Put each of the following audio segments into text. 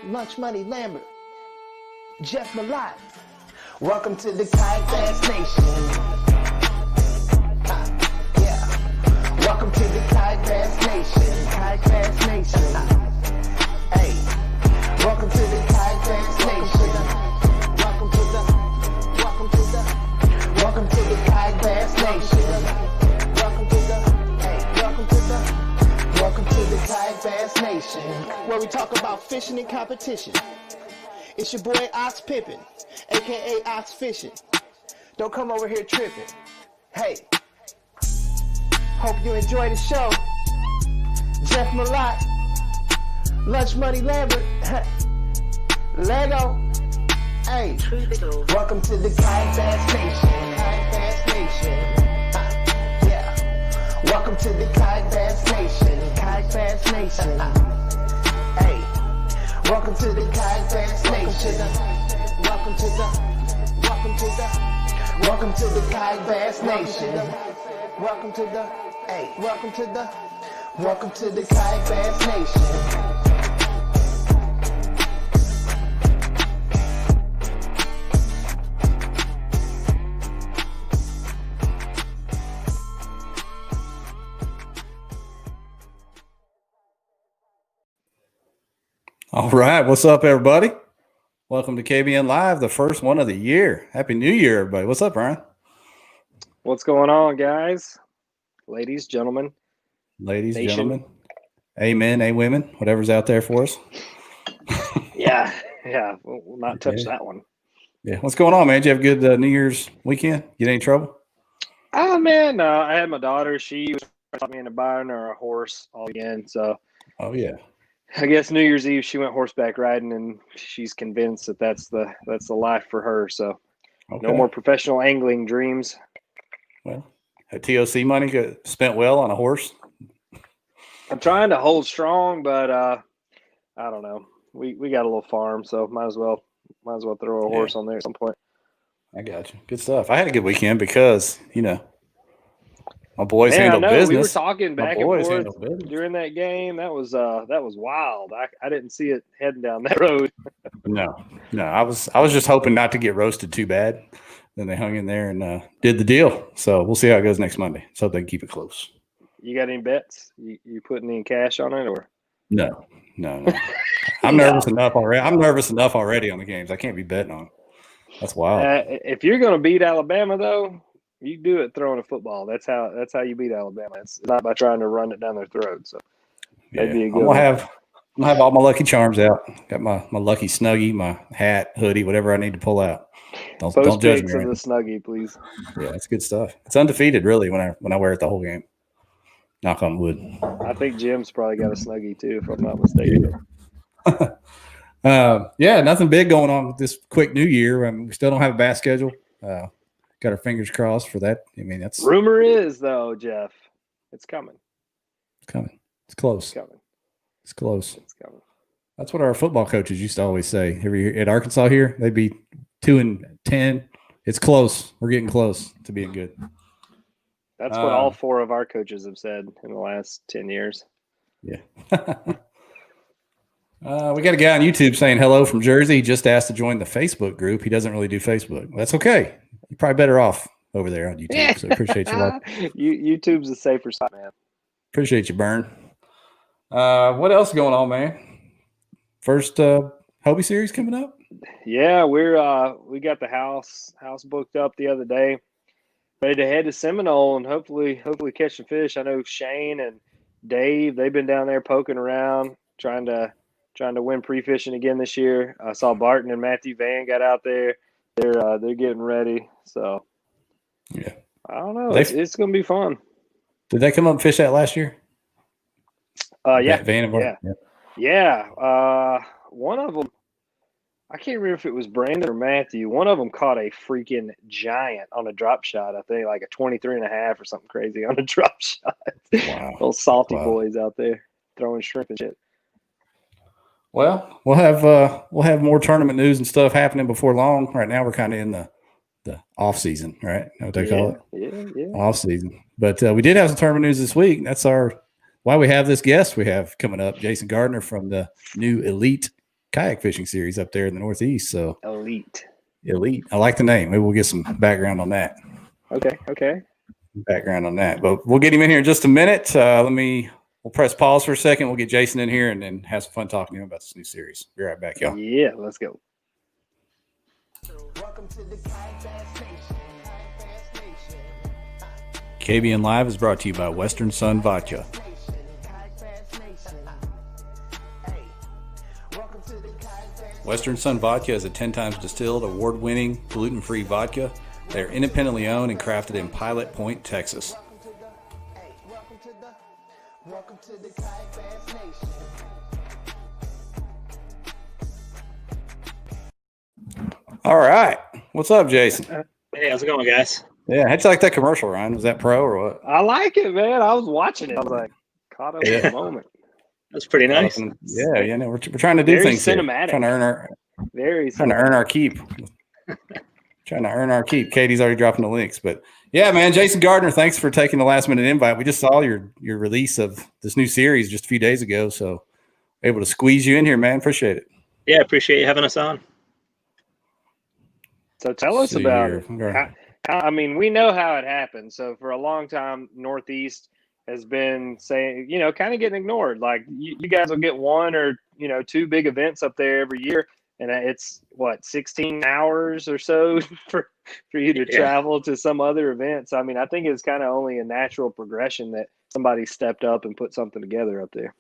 Lunch Money Lambert, Jeff Malott. Welcome to the Kayak Bass Nation. Yeah. Welcome to the Kayak Bass Nation. Kayak Bass Nation. Hey. Welcome to the Kayak Bass Nation. Welcome to the Kayak Bass Nation. Welcome to the Kayak Bass Nation, where we talk about fishing and competition. It's your boy Ox Pippin, aka Ox Fishing. Don't come over here tripping. Hey, hope you enjoy the show. Jeff Malott, Lunch Money Lambert, Lego. Hey, welcome to the Kayak Bass Nation. Kayak Bass Nation. Yeah. Welcome to the Kayak Bass Nation. Kayak Bass Nation. Hey. Welcome to the Kayak Bass Nation. Welcome to the Kayak Bass Nation. Welcome to the Kayak Bass Nation. All right. What's up, everybody? Welcome to KBN Live, the first one of the year. Happy New Year, everybody. What's up, Brian? What's going on, guys? Ladies, gentlemen. Ladies, Nation. gentlemen. Amen, women, whatever's out there for us. Yeah. We'll not touch that one. Yeah. What's going on, man? Did you have a good New Year's weekend? Get any trouble? Oh, man. I had my daughter. She was taught me into buying her a horse all weekend. So, Oh, yeah. I guess New Year's Eve she went horseback riding, and she's convinced that that's the life for her. So, Okay. No more professional angling dreams. Well, had TOC money spent well on a horse? I'm trying to hold strong, but I don't know. We got a little farm, so might as well throw a horse on there at some point. I got you. Good stuff. I had a good weekend because, my boys handled business. We were talking back and forth business during that game. That was wild. I didn't see it heading down that road. No. I was just hoping not to get roasted too bad. Then they hung in there and did the deal. So we'll see how it goes next Monday. So they can keep it close. You got any bets? You putting any cash on it or? No. I'm nervous enough already. I'm nervous enough already on the games. I can't be betting on. That's wild. If you're going to beat Alabama, though, you do it throwing a football. That's how you beat Alabama. It's not by trying to run it down their throat. So that'd be a good I'm gonna have all my lucky charms out. Got my lucky Snuggie, my hat, hoodie, whatever I need to pull out. Don't judge me. Of the Snuggie, please. Yeah, it's good stuff. It's undefeated, really, when I wear it the whole game. Knock on wood. I think Jim's probably got a Snuggie too, if I'm not mistaken. Nothing big going on with this quick New Year. We still don't have a bass schedule. Got our fingers crossed for that. I mean, that's rumor is though, Jeff, it's coming. It's coming. It's close. It's coming. It's close. It's coming. That's what our football coaches used to always say. Every year at Arkansas here, they'd be 2-10. It's close. We're getting close to being good. That's what all four of our coaches have said in the last 10 years. Yeah. We got a guy on YouTube saying hello from Jersey. He just asked to join the Facebook group. He doesn't really do Facebook. Well, that's okay. You're probably better off over there on YouTube. So appreciate you. YouTube's a safer spot, man. Appreciate you, Burn. What else is going on, man? First Hobie series coming up? Yeah, we got the house booked up the other day. Ready to head to Seminole and hopefully catch some fish. I know Shane and Dave, they've been down there poking around, trying to win pre-fishing again this year. I saw Barton and Matthew Van got out there. They're getting ready. So yeah, I don't know. It's going to be fun. Did they come up and fish that last year? Yeah. Van and Barton? Yeah. One of them, I can't remember if it was Brandon or Matthew. One of them caught a freaking giant on a drop shot. I think like a 23.5 or something crazy on a drop shot. Wow. Those salty boys out there throwing shrimp and shit. Well, we'll have more tournament news and stuff happening before long. Right now, we're kind of in the off season, right? You know what they call it? Yeah. Off season. But we did have some tournament news this week. That's our why we have this guest we have coming up, Jason Gardner from the new Elite Kayak Fishing Series up there in the Northeast. So Elite. I like the name. Maybe we'll get some background on that. Okay. Background on that, but we'll get him in here in just a minute. We'll press pause for a second. We'll get Jason in here and then have some fun talking to him about this new series. Be right back, y'all. Yeah, let's go. Welcome to the Kayak Bass Nation. KBN Live is brought to you by Western Sun Vodka. Western Sun Vodka is a 10 times distilled, award-winning, gluten-free vodka. They are independently owned and crafted in Pilot Point, Texas. Welcome to the Kayak Bass Nation. All right. What's up, Jason? Hey, how's it going, guys? Yeah, how'd you like that commercial, Ryan? Was that pro or what? I like it, man. I was watching it. I was like, caught up in the moment. That's pretty nice. Yeah, no, we're trying to do Very things cinematic. here. Trying to earn our keep. Trying to earn our keep. Katie's already dropping the links, but yeah, man, Jason Gardner, thanks for taking the last minute invite. We just saw your release of this new series just a few days ago, so able to squeeze you in here, man. Appreciate it. Yeah, appreciate you having us on. So tell us about it. Okay. I mean, we know how it happened. So for a long time, Northeast has been saying, kind of getting ignored. Like you guys will get one or, two big events up there every year. And it's 16 hours or so for you to travel to some other events. I mean, I think it's kind of only a natural progression that somebody stepped up and put something together up there.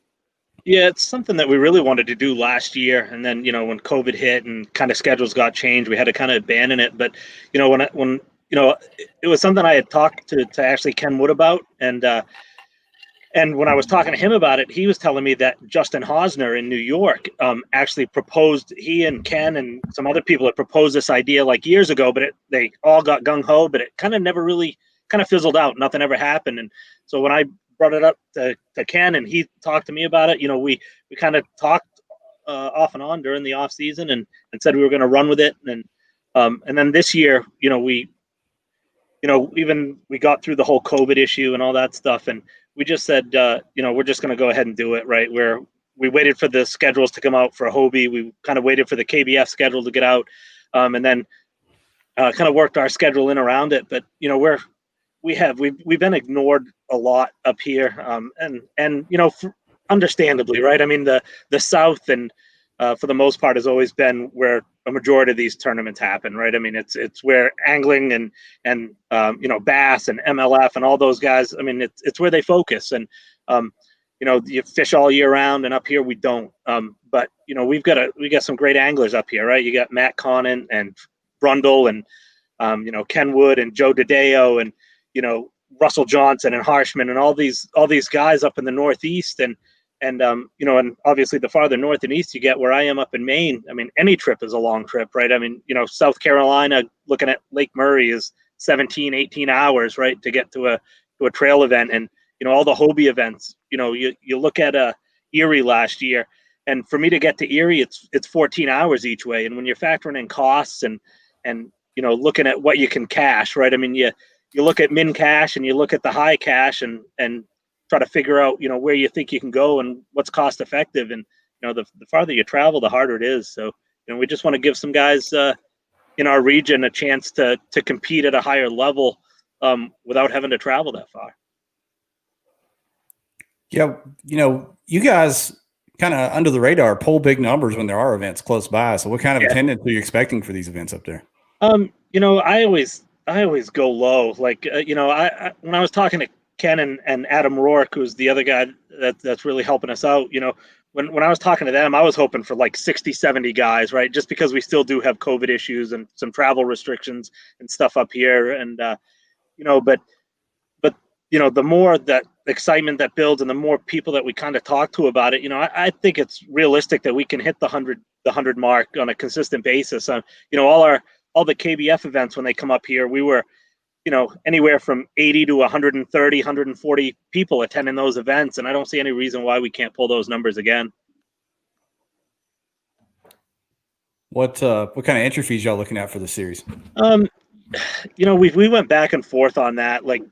Yeah, it's something that we really wanted to do last year. And then, when COVID hit and kind of schedules got changed, we had to kind of abandon it. But, when it was something I had talked to actually Ken Wood about. And when I was talking to him about it, he was telling me that Justin Hosner in New York actually proposed, he and Ken and some other people had proposed this idea like years ago, but they all got gung-ho, but it kind of never really kind of fizzled out. Nothing ever happened. And so when I brought it up to Ken and he talked to me about it, we kind of talked off and on during the off season and said we were going to run with it. And then this year, we got through the whole COVID issue and all that stuff. And we just said, we're just going to go ahead and do it, right? We waited for the schedules to come out for Hobie. We kind of waited for the KBF schedule to get out, and then kind of worked our schedule in around it. But we've been ignored a lot up here, and understandably, right? I mean, the South and for the most part has always been where a majority of these tournaments happen, right? I mean, it's where angling and bass and MLF and all those guys. I mean, it's where they focus, and you fish all year round, and up here we don't. But we got some great anglers up here, right? You got Matt Conant and Brundle and Ken Wood and Joe DeDeo and Russell Johnson and Harshman and all these guys up in the Northeast and obviously the farther north and east you get, where I am up in Maine, I mean, any trip is a long trip, right? I mean, South Carolina, looking at Lake Murray is 17, 18 hours, right, to get to a trail event. And, all the Hobie events, you look at Erie last year, and for me to get to Erie, it's 14 hours each way. And when you're factoring in costs and looking at what you can cash, right? I mean, you look at min cash and you look at the high cash and try to figure out, where you think you can go and what's cost effective. And, the farther you travel, the harder it is. So, we just want to give some guys in our region a chance to compete at a higher level without having to travel that far. Yeah. You guys kind of under the radar pull big numbers when there are events close by. So what kind of attendance are you expecting for these events up there? I always go low. Like, when I was talking to Ken and Adam Rourke, who's the other guy that's really helping us out, when I was talking to them, I was hoping for like 60, 70 guys, right? Just because we still do have COVID issues and some travel restrictions and stuff up here. And, but the more that excitement that builds and the more people that we kind of talk to about it, I think it's realistic that we can hit the 100 mark on a consistent basis. All the KBF events, when they come up here, we were, anywhere from 80 to 130, 140 people attending those events. And I don't see any reason why we can't pull those numbers again. What kind of entry fees y'all looking at for the series? We went back and forth on that. Like,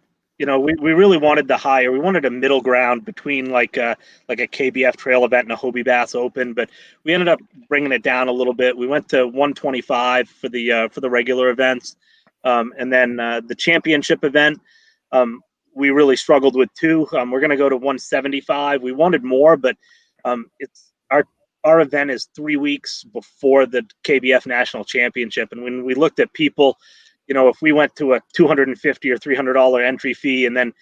we really wanted the higher. We wanted a middle ground between like a KBF trail event and a Hobie Bass Open, but we ended up bringing it down a little bit. We went to 125 for the regular events, and then the championship event. We really struggled with too. We're going to go to 175. We wanted more, but it's our event is 3 weeks before the KBF National Championship, and when we looked at people, if we went to a $250 or $300 entry fee, and then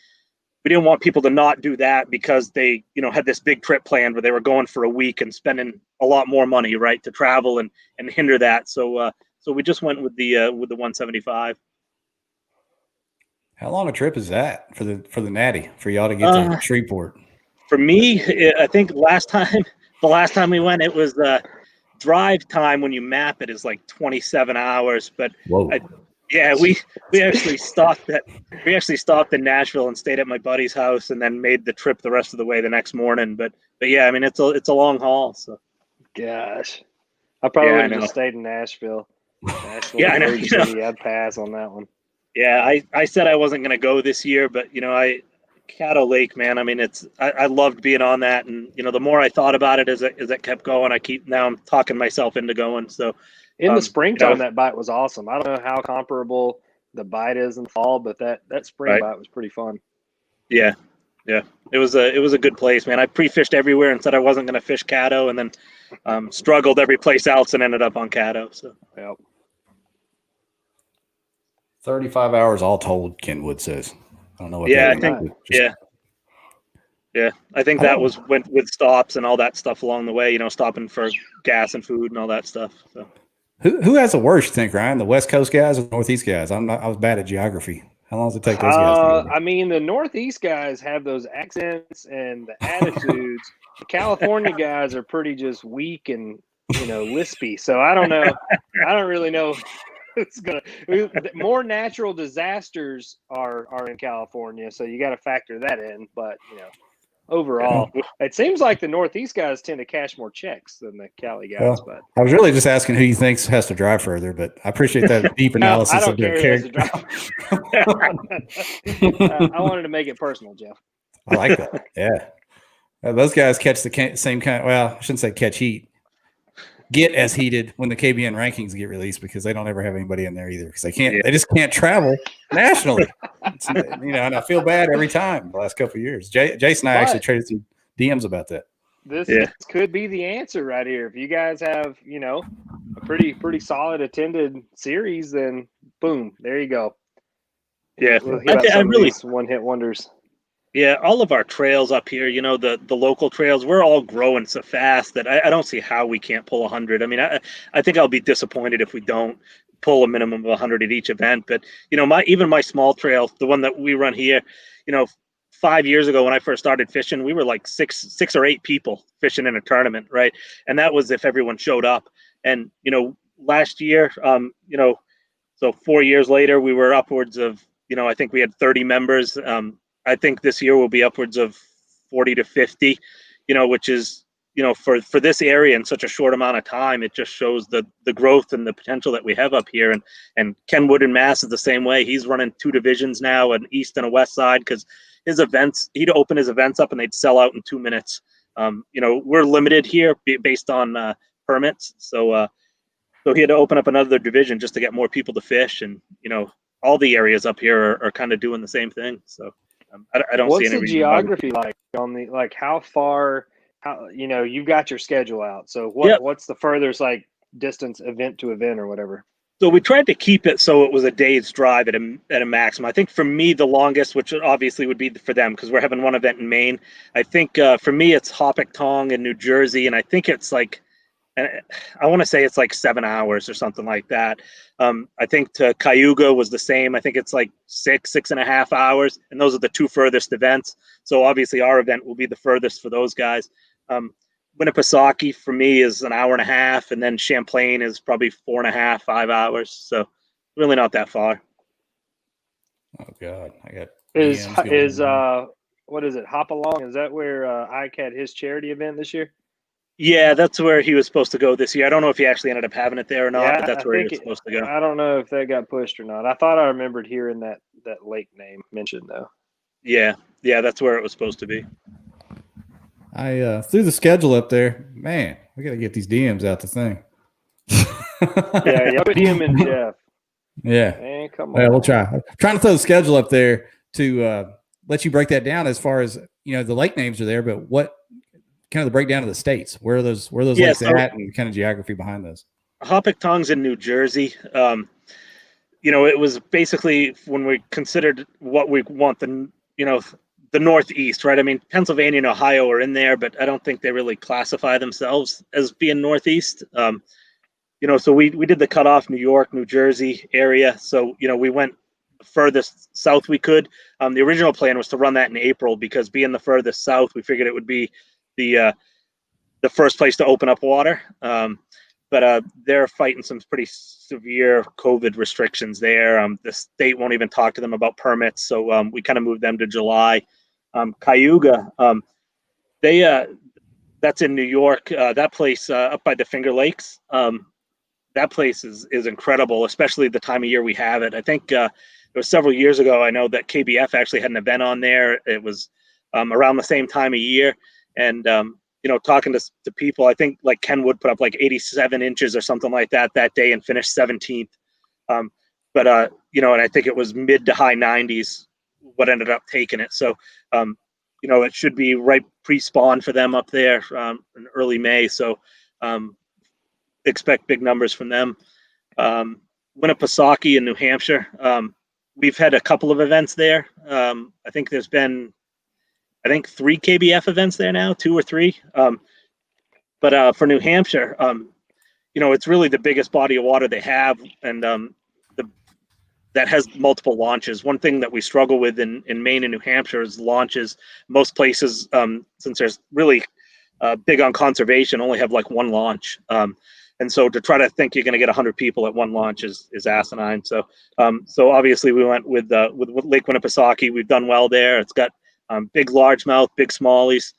we didn't want people to not do that because they, had this big trip planned where they were going for a week and spending a lot more money, right, to travel and hinder that. So we just went with the 175. How long a trip is that for the Natty for y'all to get to Shreveport? For me, I think the last time we went, it was drive time when you map it is like 27 hours, but we actually stopped in Nashville and stayed at my buddy's house and then made the trip the rest of the way the next morning. But yeah, I mean it's a long haul. So gosh, I probably would have just stayed in Nashville. Yeah, I know. I'd pass on that one. Yeah, I said I wasn't going to go this year, but Caddo Lake, man. I mean, I loved being on that, and the more I thought about it as it kept going, now I'm talking myself into going. So. In the springtime, that bite was awesome. I don't know how comparable the bite is in the fall, but that spring bite was pretty fun. Yeah. It was a good place, man. I pre-fished everywhere and said I wasn't going to fish Caddo, and then struggled every place else and ended up on Caddo. So, 35 hours all told, Kenwood says. I don't know what. Yeah, I think. Yeah, I think that was with stops and all that stuff along the way. Stopping for gas and food and all that stuff. So. Who has the worst, you think, Ryan? The West Coast guys or the Northeast guys? I was bad at geography. How long does it take those guys to go? I mean, the Northeast guys have those accents and the attitudes. The California guys are pretty just weak and, lispy. So I don't know. I don't really know. More natural disasters are in California, so you got to factor that in. But, overall, it seems like the Northeast guys tend to cash more checks than the Cali guys. Well, but I was really just asking who you think has to drive further, but I appreciate that deep analysis of their character. I wanted to make it personal, Jeff. I like that. Yeah. Those guys catch the same kind. Well, I shouldn't say catch heat. Get as heated when the KBN rankings get released because they don't ever have anybody in there either because they can't. Yeah. They just can't travel nationally. And I feel bad every time the last couple of years. Jason and I actually traded some DMs about that. This could be the answer right here. If you guys have, a pretty solid attended series, then boom, there you go. Yeah, we'll I really one-hit wonders. Yeah, all of our trails up here, the local trails, we're all growing so fast that I don't see how we can't pull 100. I mean, I think I'll be disappointed if we don't pull a minimum of 100 at each event. But, even my small trail, the one that we run here, 5 years ago when I first started fishing, we were like six or eight people fishing in a tournament, right? And that was if everyone showed up. And, last year, so 4 years later, we were upwards of, I think we had 30 members. I think this year will be upwards of 40 to 50, which is, for this area in such a short amount of time, it just shows the growth and the potential that we have up here. And Ken Wood in Mass is the same way. He's running 2 divisions now, an east and a west side, because his events, he'd open his events up and they'd sell out in 2 minutes. We're limited here based on permits. So he had to open up another division just to get more people to fish. And, all the areas up here are kind of doing the same thing. So. I don't see any reason. What's the geography like on the how far? You've got your schedule out. So what's the furthest distance event to event or whatever? So we tried to keep it so it was a day's drive at a maximum. I think for me the longest, which obviously would be for them because we're having one event in Maine. I think for me it's Hopatcong in New Jersey, and I think it's I want to say it's 7 hours or something like that. I think to Cayuga was the same. I think it's 6.5 hours, and those are the 2 furthest events. So obviously our event will be the furthest for those guys. Winnipesaukee for me is an hour and a half, and then Champlain is probably 4.5, 5 hours. So really not that far. Oh God, I got what is it? Hopalong? Is that where Ike had his charity event this year? Yeah, that's where he was supposed to go this year. I don't know if he actually ended up having it there or not, but that's where he was supposed to go. I don't know if that got pushed or not. I thought I remembered hearing that lake name mentioned, though. Yeah, that's where it was supposed to be. I threw the schedule up there. Man, we got to get these DMs out the thing. Yeah, put DM in Jeff. Yeah. Man, come on. Yeah, we'll try. I'm trying to throw the schedule up there to let you break that down as far as, the lake names are there, but what kind of the breakdown of the states? Where are those lakes at and kind of geography behind those? Hopatcong's in New Jersey. It was basically when we considered what we want the Northeast, right? I mean, Pennsylvania and Ohio are in there, but I don't think they really classify themselves as being Northeast. So we did the cutoff New York, New Jersey area. So, we went furthest south we could. The original plan was to run that in April because being the furthest south, we figured it would be the first place to open up water. But they're fighting some pretty severe COVID restrictions there. The state won't even talk to them about permits. So we kind of moved them to July. Cayuga, that's in New York. That place up by the Finger Lakes, that place is incredible, especially the time of year we have it. I think it was several years ago. I know that KBF actually had an event on there. It was around the same time of year. And, talking to people, I think like Ken Wood put up like 87 inches or something like that day and finished 17th. And I think it was mid to high 90s what ended up taking it. So, it should be right pre-spawn for them up there in early May. So, expect big numbers from them. Winnipesaukee in New Hampshire. We've had a couple of events there. I think there's been, 3 KBF events there now, 2 or 3. But for New Hampshire, it's really the biggest body of water they have, and that has multiple launches. One thing that we struggle with in Maine and New Hampshire is launches. Most places, since there's really big on conservation, only have like one launch. And so to try to think you're going to get 100 people at one launch is asinine. So obviously we went with Lake Winnipesaukee. We've done well there. It's got big largemouth, big smallies.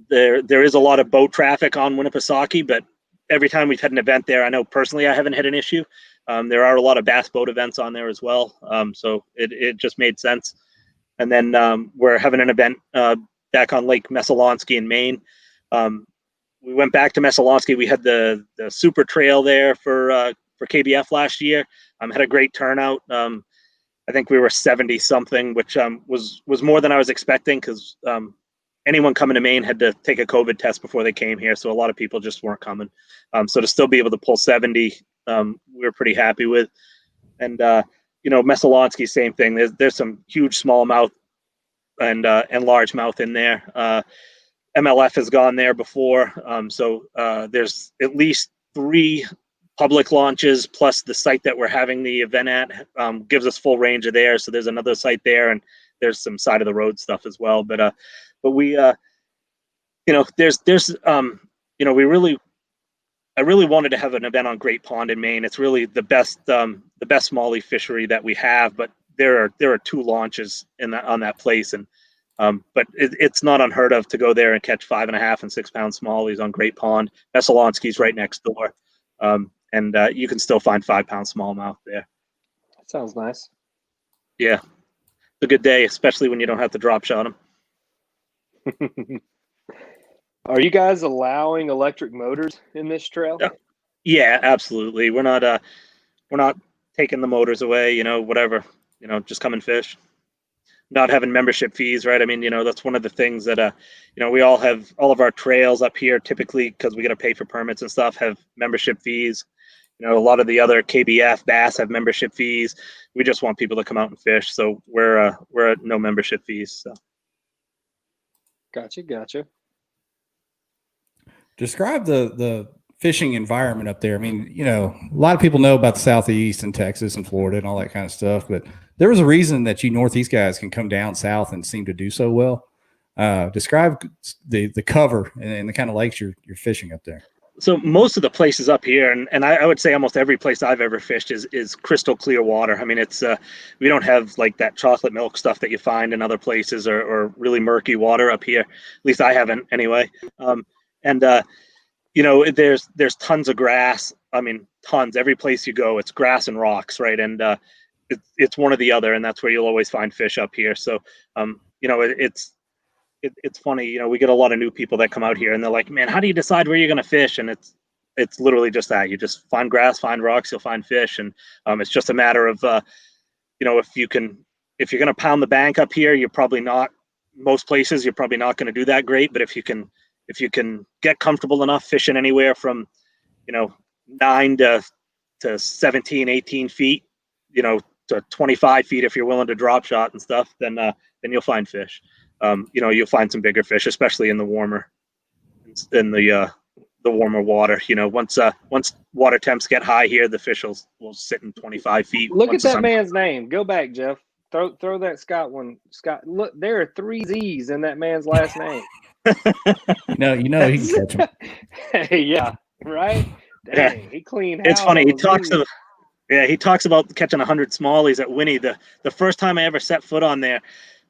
There is a lot of boat traffic on Winnipesaukee, but every time we've had an event there, I know personally I haven't had an issue. There are a lot of bass boat events on there as well. So it just made sense. And then we're having an event back on Lake Messalonskee in Maine. We went back to Messalonskee. We had the super trail there for KBF last year. Had a great turnout. I think we were 70 something, which was more than I was expecting because anyone coming to Maine had to take a COVID test before they came here. So a lot of people just weren't coming. So to still be able to pull 70, we were pretty happy with. And Messalonskee, same thing. There's some huge smallmouth and largemouth in there. MLF has gone there before. So there's at least 3 public launches plus the site that we're having the event at gives us full range of there. So there's another site there, and there's some side of the road stuff as well. But we, I really wanted to have an event on Great Pond in Maine. It's really the best smallie fishery that we have, but there are 2 launches on that place, and but it's not unheard of to go there and catch 5.5 and 6 pound smallies on Great Pond. Messalonskee's right next door, and you can still find 5 pound smallmouth there. That sounds nice. Yeah, it's a good day, especially when you don't have to drop shot them. Are you guys allowing electric motors in this trail? Yeah, absolutely. We're not taking the motors away. Whatever. Just come and fish. Not having membership fees, right? I mean, that's one of the things that we all have. All of our trails up here, typically, because we got to pay for permits and stuff, have membership fees. A lot of the other KBF bass have membership fees. We just want people to come out and fish, so we're at no membership fees. So. Gotcha. Describe the fishing environment up there. I mean, a lot of people know about the Southeast and Texas and Florida and all that kind of stuff, but there was a reason that you Northeast guys can come down south and seem to do so well. Describe the cover and the kind of lakes you're fishing up there. So most of the places up here, and I would say almost every place I've ever fished is crystal clear water. I mean, it's we don't have like that chocolate milk stuff that you find in other places or really murky water up here. At least I haven't anyway. There's tons of grass. I mean, tons. Every place you go, it's grass and rocks, right? And it's one or the other, and that's where you'll always find fish up here. So, it's funny, we get a lot of new people that come out here and they're like, man, how do you decide where you're going to fish? And it's literally just that. You just find grass, find rocks, you'll find fish. And it's just a matter of, if you're going to pound the bank up here, you're probably not, most places, you're probably not going to do that great. But if you can get comfortable enough fishing anywhere from, 9 to 17, 18 feet, to 25 feet, if you're willing to drop shot and stuff, then you'll find fish. You'll find some bigger fish, especially in the warmer water. Once water temps get high here, the fish will sit in 25 feet. Look at that man's name. Go back, Jeff. Throw that Scott one. Scott, look, there are 3 Z's in that man's last name. he can catch them. Yeah, right. Dang, he cleaned house. It's funny. He talks about catching 100 smallies at Winnie. The first time I ever set foot on there,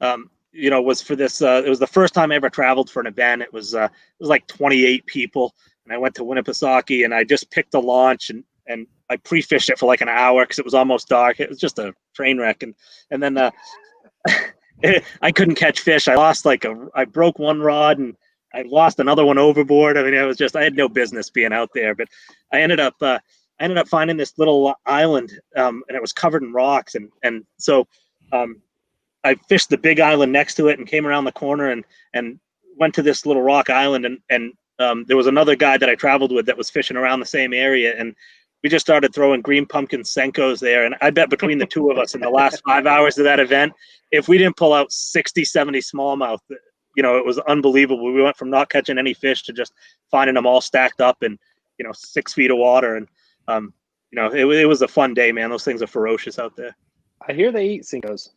was for this. It was the first time I ever traveled for an event. It was like 28 people, and I went to Winnipesaukee, and I just picked a launch and I pre-fished it for like an hour because it was almost dark. It was just a train wreck, and then I couldn't catch fish. I broke one rod and I lost another one overboard. I mean, I had no business being out there, but I ended up finding this little island, and it was covered in rocks, and so I fished the big island next to it and came around the corner and went to this little rock island, and there was another guy that I traveled with that was fishing around the same area, and we just started throwing green pumpkin Senkos there. And I bet between the two of us in the last 5 hours of that event, if we didn't pull out 60, 70 smallmouth, it was unbelievable. We went from not catching any fish to just finding them all stacked up in, 6 feet of water. And, it was a fun day, man. Those things are ferocious out there. I hear they eat Senkos.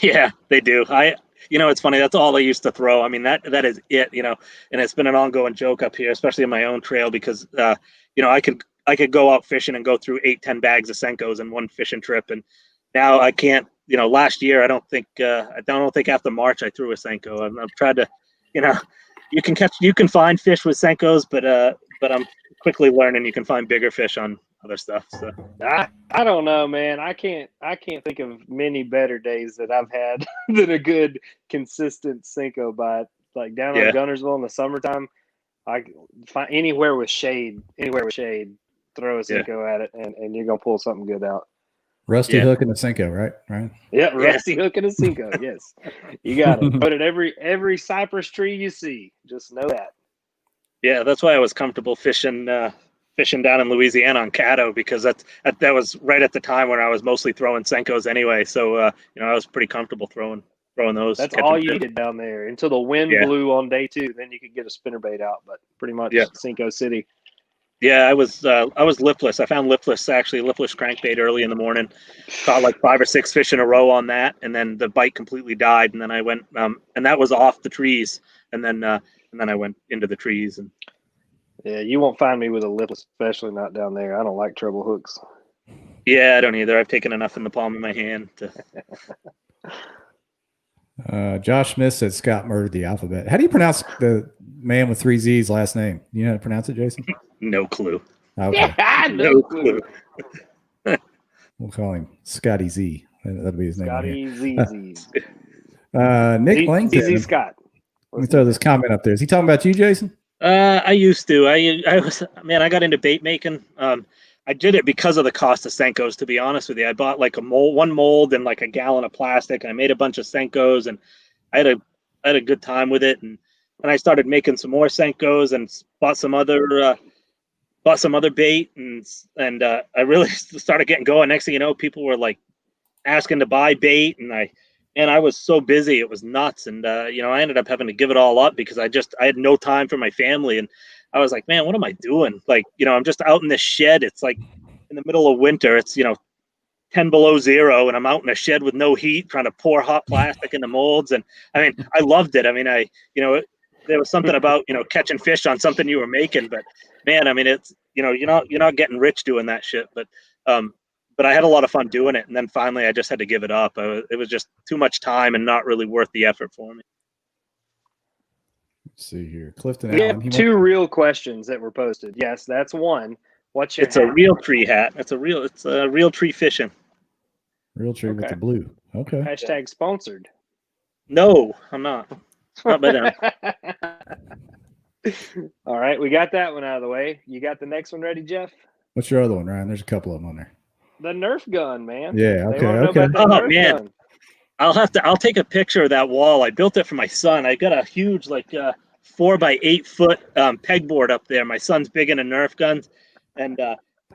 Yeah, they do. It's funny. That's all I used to throw. I mean, that is it, and it's been an ongoing joke up here, especially in my own trail, because, I could go out fishing and go through 8-10 bags of Senkos in one fishing trip. And now I can't, last year, I don't think after March I threw a Senko. I've tried to, you can find fish with Senkos, but I'm quickly learning you can find bigger fish on other stuff. So I don't know, man. I can't think of many better days that I've had than a good consistent Senko bite. Like down on Gunnersville in the summertime, I find anywhere with shade, throw a Senko at it, and you're gonna pull something good out. Rusty hook and a Senko, right? Yeah, rusty hook and a Senko. Yes, you got it. Put it every cypress tree you see. Just know that. Yeah, that's why I was comfortable fishing down in Louisiana on Caddo, because that was right at the time when I was mostly throwing Senkos anyway. So I was pretty comfortable throwing those. That's all you needed down there until the wind blew on day 2. Then you could get a spinnerbait out, but pretty much Senko City. Yeah, I was lipless. I found lipless crankbait early in the morning. Caught like 5 or 6 fish in a row on that, and then the bite completely died. And then I went, and that was off the trees. And then I went into the trees. And yeah, you won't find me with a lipless, especially not down there. I don't like treble hooks. Yeah, I don't either. I've taken enough in the palm of my hand to. Josh Smith said Scott murdered the alphabet. How do you pronounce the man with 3 Z's last name? You know how to pronounce it, Jason? No clue. Okay. Yeah, no clue. We'll call him Scotty Z. That'll be his name. Scotty Z. Nick Langton. Z Scott. Let me throw this comment up there. Is he talking about you, Jason? I used to. I got into bait making. I did it because of the cost of Senkos, to be honest with you. I bought like one mold and like a gallon of plastic, and I made a bunch of Senkos, and I had a good time with it. And I started making some more Senkos and bought some other bait, and I really started getting going. Next thing you know, people were like asking to buy bait, and I was so busy, it was nuts. And I ended up having to give it all up because I had no time for my family. And I was like, man, what am I doing? Like, I'm just out in this shed. It's like in the middle of winter. It's 10 below zero, and I'm out in a shed with no heat trying to pour hot plastic in the molds. And I mean, I loved it. I mean, there was something about catching fish on something you were making, but man, I mean, it's you're not getting rich doing that shit, but I had a lot of fun doing it. And then finally I just had to give it up. It was just too much time and not really worth the effort for me. Let's see here. Clifton We Allen. have 2 real questions that were posted. Yes, that's one. What's your It's hat? A real tree hat. It's a real tree fishing. Realtree with the blue. Okay. Hashtag sponsored. No, I'm not. Not by them. All right, we got that one out of the way. You got the next one ready, Jeff? What's your other one, Ryan? There's a couple of them on there. The Nerf gun, man. Yeah. They Okay. wanna know Okay. about that Nerf gun. I'll take a picture of that wall. I built it for my son. I got a huge 4 by 8 foot pegboard up there. My son's big into Nerf guns, and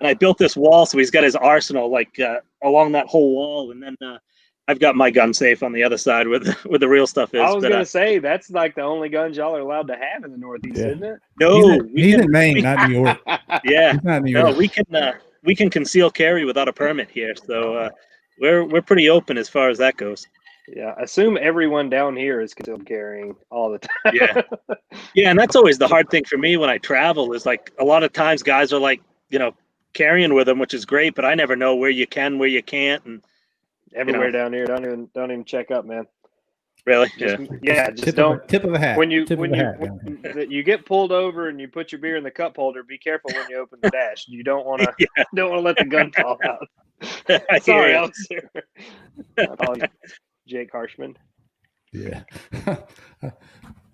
I built this wall so he's got his arsenal along that whole wall, and then I've got my gun safe on the other side where the real stuff is. I was gonna say that's like the only guns y'all are allowed to have in the Northeast, isn't it? No, he's in Maine, not New York. Yeah, he's not New no, York. we can conceal carry without a permit here, so we're pretty open as far as that goes. Yeah, assume everyone down here is concealed carrying all the time. Yeah, and that's always the hard thing for me when I travel is like a lot of times guys are carrying with them, which is great, but I never know where you can, where you can't, and everywhere down here. Don't even check up, man. Really? Just tip of a hat. When you get pulled over and you put your beer in the cup holder, be careful when you open the dash. You don't want to don't want to let the gun fall out. Sorry, officer. Jake Harshman. Yeah. I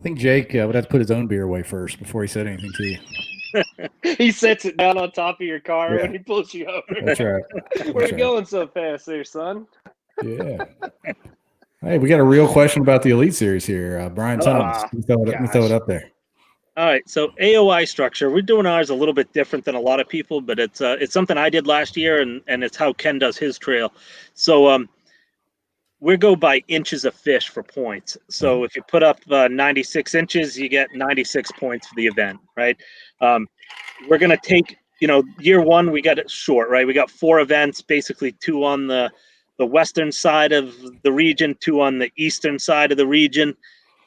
think Jake would have to put his own beer away first before he said anything to you. He sets it down on top of your car when he pulls you over. That's right. Where you going so fast there, son? Yeah. Hey, we got a real question about the Elite Series here. Brian Thomas, let me throw it up there. All right, so AOI structure. We're doing ours a little bit different than a lot of people, but it's something I did last year, and it's how Ken does his trail. So we go by inches of fish for points. So if you put up 96 inches, you get 96 points for the event, right? We're going to take, year one, we got it short, right? We got 4 events, basically 2 on the western side of the region, 2 on the eastern side of the region.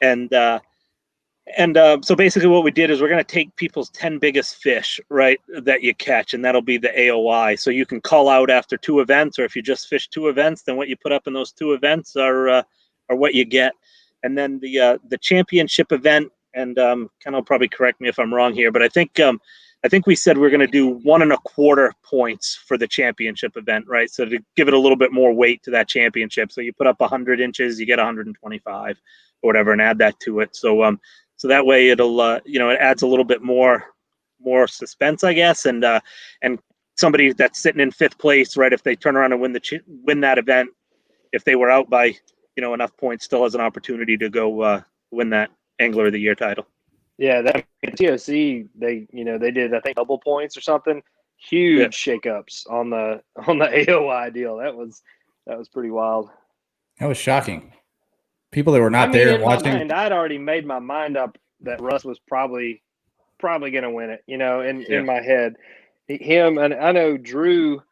And so basically what we did is we're going to take people's 10 biggest fish, right, that you catch, and that'll be the AOI. So you can call out after 2 events, or if you just fish 2 events, then what you put up in those 2 events are what you get. And then the championship event, and Ken will probably correct me if I'm wrong here, but I think we said we're going to do 1.25 points for the championship event, right? So to give it a little bit more weight to that championship. So you put up 100 inches, you get 125 or whatever, and add that to it. So that way it'll, it adds a little bit more suspense, I guess. And somebody that's sitting in 5th place, right, if they turn around and win that event, if they were out by, enough points, still has an opportunity to go win that Angler of the Year title. Yeah, that TOC, they did, I think, double points or something. Huge shakeups on the AOI deal. That was pretty wild. That was shocking. People that were not there watching. I'd already made my mind up that Russ was probably going to win it. In my head, him, and I know Drew.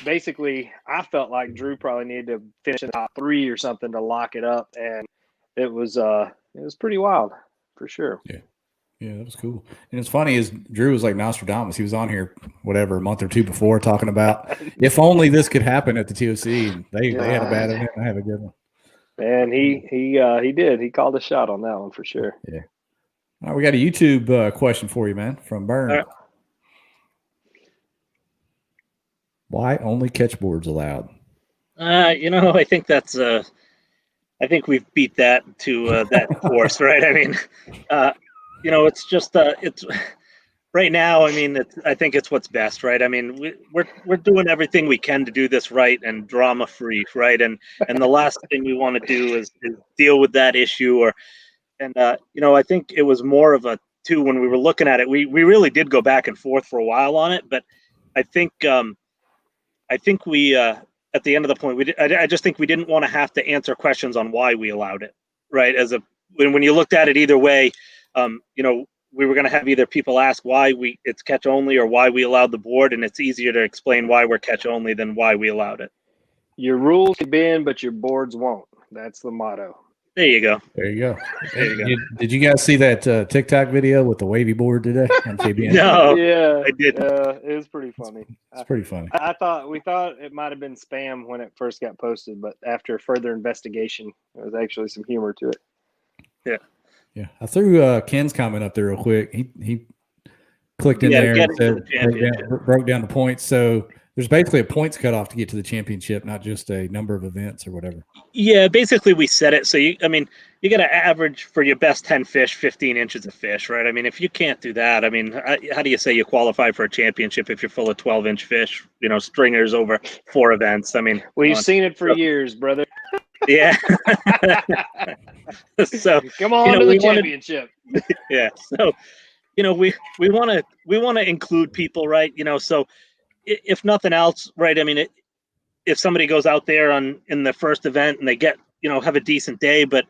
Basically, I felt like Drew probably needed to finish in the top 3 or something to lock it up, and it was pretty wild for sure. Yeah, that was cool. And it's funny is Drew was like Nostradamus. He was on here, a month or 2 before, talking about if only this could happen at the TOC. And they had a bad event. I have a good one. And he did. He called a shot on that one for sure. Yeah. All right, we got a YouTube question for you, man, from Burn. Right. Why only catch boards allowed? I think that's I think we've beat that to that course, right? I mean, it's just it's right now. I mean, I think it's what's best, right? I mean, we're doing everything we can to do this right and drama free, right? And the last thing we want to do is deal with that issue. I think it was more of a two when we were looking at it. We really did go back and forth for a while on it, but I think we at the end of the point, I just think we didn't want to have to answer questions on why we allowed it, right? When you looked at it either way, we were going to have either people ask why it's catch only or why we allowed the board, and it's easier to explain why we're catch only than why we allowed it. Your rules can bend, but your boards won't. That's the motto. There you go. Did you guys see that TikTok video with the wavy board today on KBN? No, yeah, I didn't. It was pretty funny. It's pretty funny. We thought it might have been spam when it first got posted, but after further investigation, there was actually some humor to it. Yeah. I threw Ken's comment up there real quick. He clicked in there and said, broke down the points. So There's basically a points cutoff to get to the championship, not just a number of events or whatever. Yeah, basically we set it. So you got to average for your best 10 fish, 15 inches of fish, right? I mean, if you can't do that, I mean, how do you say you qualify for a championship if you're full of 12-inch fish, stringers over 4 events? I mean, we've seen it for years, brother. Yeah. So come on to the championship. Yeah. So, we want to include people, right? So if nothing else, right? I mean, if somebody goes out there in the first event and they get, have a decent day, but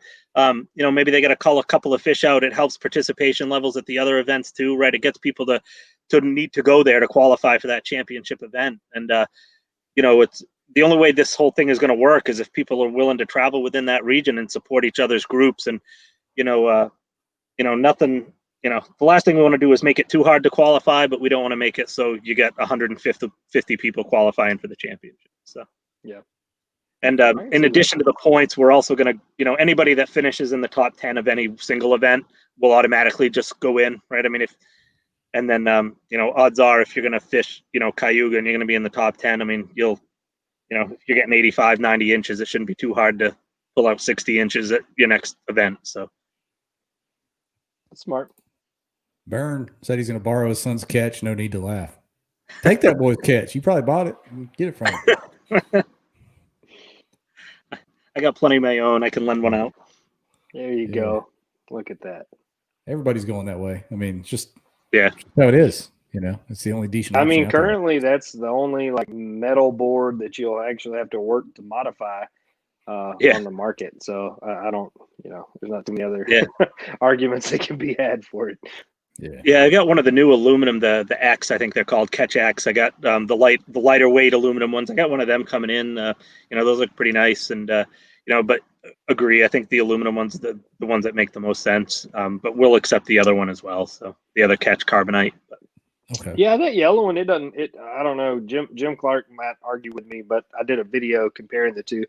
maybe they got to call a couple of fish out. It helps participation levels at the other events too, right? It gets people to need to go there to qualify for that championship event. And it's the only way this whole thing is going to work is if people are willing to travel within that region and support each other's groups. And nothing. The last thing we want to do is make it too hard to qualify, but we don't want to make it so you get 150 people qualifying for the championship. So, yeah. And in addition to the points, we're also going to, anybody that finishes in the top 10 of any single event will automatically just go in, right? I mean, odds are if you're going to fish, Cayuga and you're going to be in the top 10, I mean, if you're getting 85, 90 inches, it shouldn't be too hard to pull out 60 inches at your next event. So. That's smart. Byrne said he's going to borrow his son's catch. No need to laugh. Take that boy's catch. You probably bought it. Get it from him. I got plenty of my own. I can lend one out. There you go. Look at that. Everybody's going that way. I mean, it's just how it is. It's the only decent. I mean, currently that's the only metal board that you'll actually have to work to modify on the market. So I don't, there's not too many other arguments that can be had for it. Yeah, I got one of the new aluminum, the X, I think they're called Catch X. I got the lighter weight aluminum ones. I got one of them coming in. Those look pretty nice, and but agree. I think the aluminum ones, the ones that make the most sense. But we'll accept the other one as well. So the other Catch Carbonite. Okay. Yeah, that yellow one. I don't know. Jim Clark might argue with me, but I did a video comparing the two.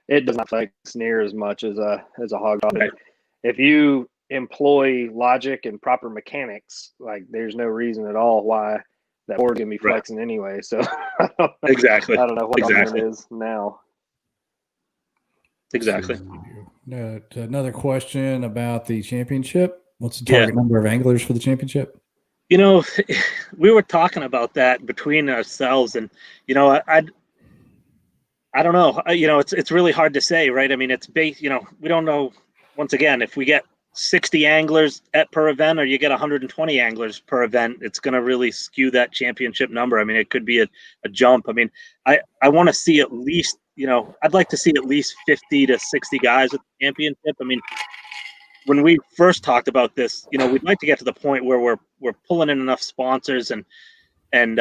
It does not flex near as much as a hog dog. Right. If you employ logic and proper mechanics, there's no reason at all why that board can be flexing anyway. So exactly. I don't know what it is now. Exactly. Another question about the championship. What's the target number of anglers for the championship? We were talking about that between ourselves, and I don't know. It's really hard to say, right? I mean, it's based. We don't know. Once again, if we get 60 anglers per event, or you get 120 anglers per event, it's going to really skew that championship number. I mean, it could be a jump. I mean, I want to see at least. I'd like to see at least 50 to 60 guys at the championship. I mean, when we first talked about this, we'd like to get to the point where we're pulling in enough sponsors and and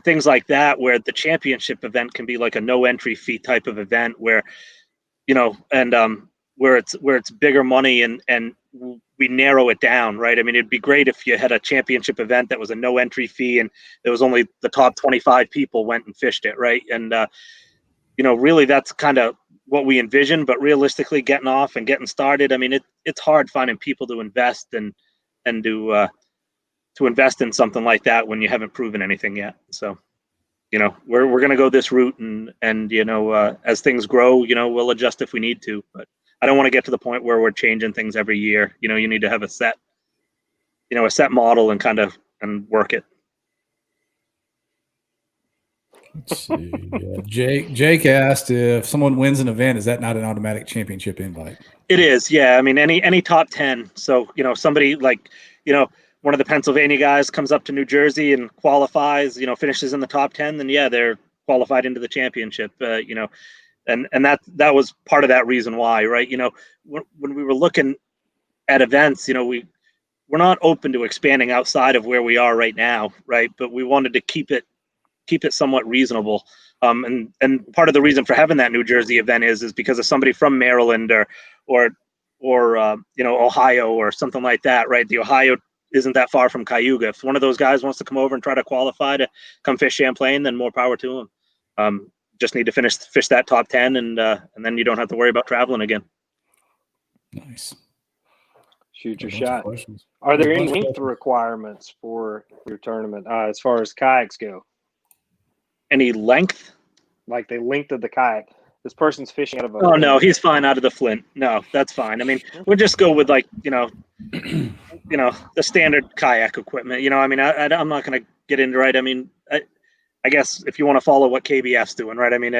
things like that, where the championship event can be like a no entry fee type of event where, where it's bigger money and we narrow it down, right? I mean, it'd be great if you had a championship event that was a no entry fee and it was only the top 25 people went and fished it, right? And, really that's kind of what we envision, but realistically getting off and getting started, I mean, it's hard finding people to invest and to invest in something like that when you haven't proven anything yet. So, we're going to go this route and as things grow, we'll adjust if we need to, but I don't want to get to the point where we're changing things every year. You need to have a set model and work it. Let's see. Jake asked if someone wins an event, is that not an automatic championship invite? It is. Yeah. I mean, any top 10. So, somebody one of the Pennsylvania guys comes up to New Jersey and qualifies, finishes in the top 10, then they're qualified into the championship, and that was part of that reason why, right? When we were looking at events, we're not open to expanding outside of where we are right now, right? But we wanted to keep it somewhat reasonable. And part of the reason for having that New Jersey event is because of somebody from Maryland or Ohio or something like that, right? The Ohio isn't that far from Cayuga. If one of those guys wants to come over and try to qualify to come fish Champlain, then more power to him. Just need to fish that top 10 and then you don't have to worry about traveling again. Nice. Shoot your shot. Are there any length requirements for your tournament as far as kayaks go? Any length? Like the length of the kayak. This person's fishing out of a. Oh no, he's fine out of the Flint. No, that's fine. I mean, we'll just go with like the standard kayak equipment. I mean, I'm not going to get into right. I mean, I guess if you want to follow what KBF's doing, right? I mean,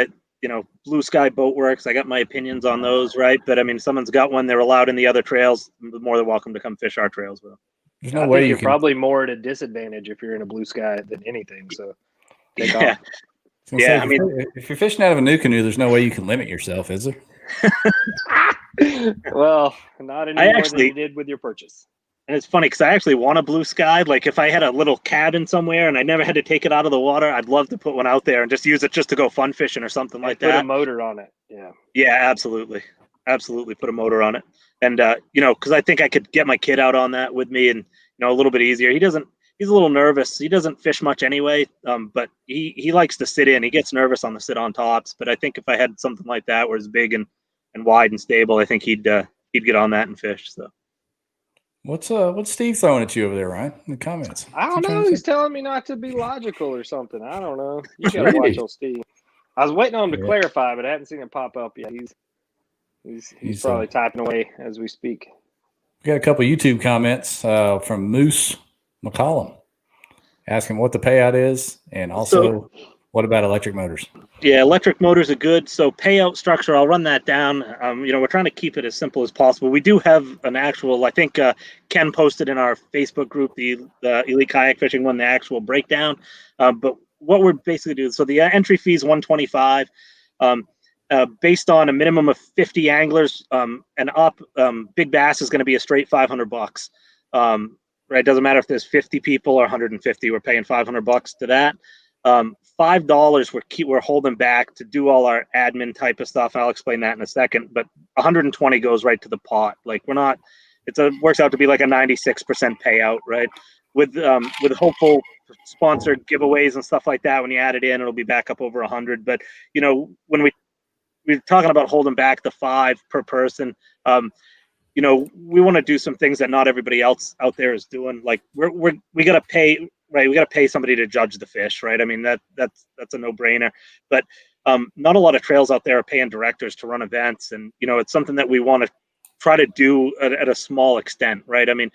Blue Sky Boat Works. I got my opinions on those, right? But I mean, someone's got one. They're allowed in the other trails. More than welcome to come fish our trails with them. There's no I way think you you're can. probably more at a disadvantage if you're in a Blue Sky than anything. So take Yeah. off. Yeah, if you're fishing out of a new canoe, there's no way you can limit yourself, is there? Well, not any more than you did with your purchase. And it's funny because I actually want a Blue Sky. Like if I had a little cabin somewhere and I never had to take it out of the water, I'd love to put one out there and just use it just to go fun fishing or something like that. Put a motor on it. Yeah. Yeah, absolutely. Absolutely put a motor on it. And, because I think I could get my kid out on that with me and, a little bit easier. He's a little nervous. He doesn't fish much anyway, but he likes to sit in. He gets nervous on the sit on tops. But I think if I had something like that where it's big and wide and stable, I think he'd get on that and fish. So, what's Steve throwing at you over there, Ryan? In the comments, I don't know. He's telling me not to be logical or something. I don't know. You gotta watch old Steve. I was waiting on him to clarify, but I haven't seen him pop up yet. He's probably typing away as we speak. We got a couple YouTube comments from Moose McCollum asking what the payout is and also what about electric motors? Yeah, electric motors are good. So payout structure, I'll run that down. We're trying to keep it as simple as possible. We do have an actual, I think Ken posted in our Facebook group, the Elite Kayak Fishing one, the actual breakdown. But what we're basically doing, so the entry fee is $125. Based on a minimum of 50 anglers and up, big bass is going to be a straight $500. Right, doesn't matter if there's 50 people or 150. We're paying $500 to that. $5 we're holding back to do all our admin type of stuff. I'll explain that in a second. But 120 goes right to the pot. Like works out to be like a 96% payout, right? With hopeful sponsored giveaways and stuff like that. When you add it in, it'll be back up over 100. But when we're talking about holding back the $5 per person. We want to do some things that not everybody else out there is doing. Like we got to pay, right? We got to pay somebody to judge the fish, right? I mean, that's a no brainer, but not a lot of trails out there are paying directors to run events. And, it's something that we want to try to do at a small extent, right? I mean,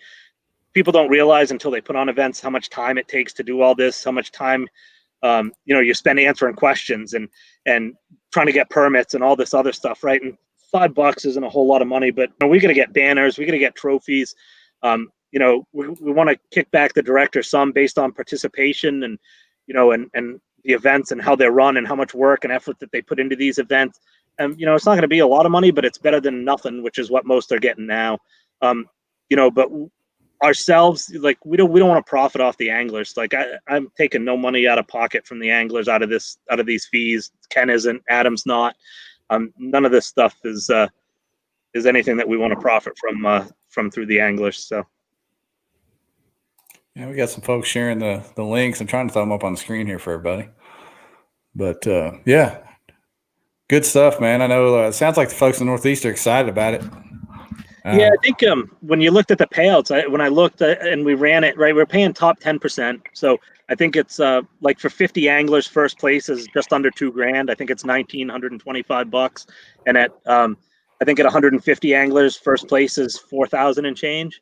people don't realize until they put on events how much time it takes to do all this, how much time, you spend answering questions and trying to get permits and all this other stuff, right? And $5 isn't a whole lot of money, but we got to get banners, we got to get trophies. We want to kick back the director some based on participation and and the events and how they're run and how much work and effort that they put into these events. And it's not going to be a lot of money, but it's better than nothing, which is what most are getting now. But ourselves, like we don't want to profit off the anglers. Like I'm taking no money out of pocket from the anglers out of these fees. Ken isn't, Adam's not. None of this stuff is anything that we want to profit from through the anglers. So, yeah, we got some folks sharing the links. I'm trying to throw them up on the screen here for everybody. But yeah, good stuff, man. I know it sounds like the folks in the Northeast are excited about it. Yeah, I think when you looked at the payouts, when I looked and we ran it, right, we're paying top 10%. So I think it's like for 50 anglers, first place is just under $2,000. I think it's $1,925. And at I think at 150 anglers, first place is 4,000 and change.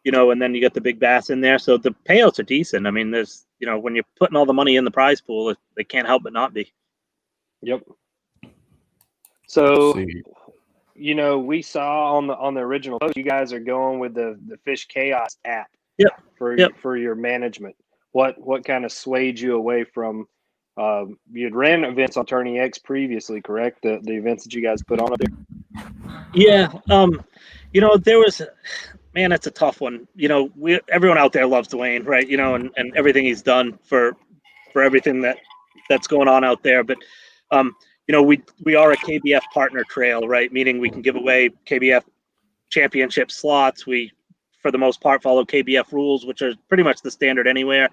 And then you get the big bass in there. So the payouts are decent. I mean, there's when you're putting all the money in the prize pool, they can't help but not be. Yep. So. We saw on the original post, you guys are going with the Fish Chaos app. Yep. For your management. What kind of swayed you away from? You had ran events on Tourney X previously, correct? The events that you guys put on up there. Yeah. There was, man, it's a tough one. Everyone out there loves Dwayne, right? And everything he's done for everything that's going on out there, but. We are a KBF partner trail, right? Meaning we can give away KBF championship slots. We, for the most part, follow KBF rules, which are pretty much the standard anywhere.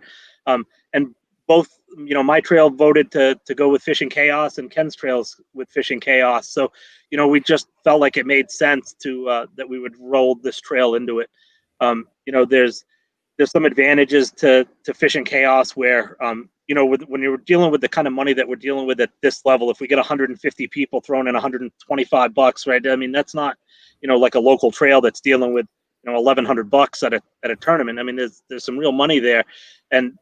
And both, my trail voted to go with Fishing Chaos and Ken's trails with Fishing Chaos. So, we just felt like it made sense to that we would roll this trail into it. There's some advantages to Fishing Chaos where, when you're dealing with the kind of money that we're dealing with at this level, if we get 150 people thrown in $125, right? I mean, that's not, like a local trail that's dealing with, $1,100 at a tournament. I mean, there's some real money there. And,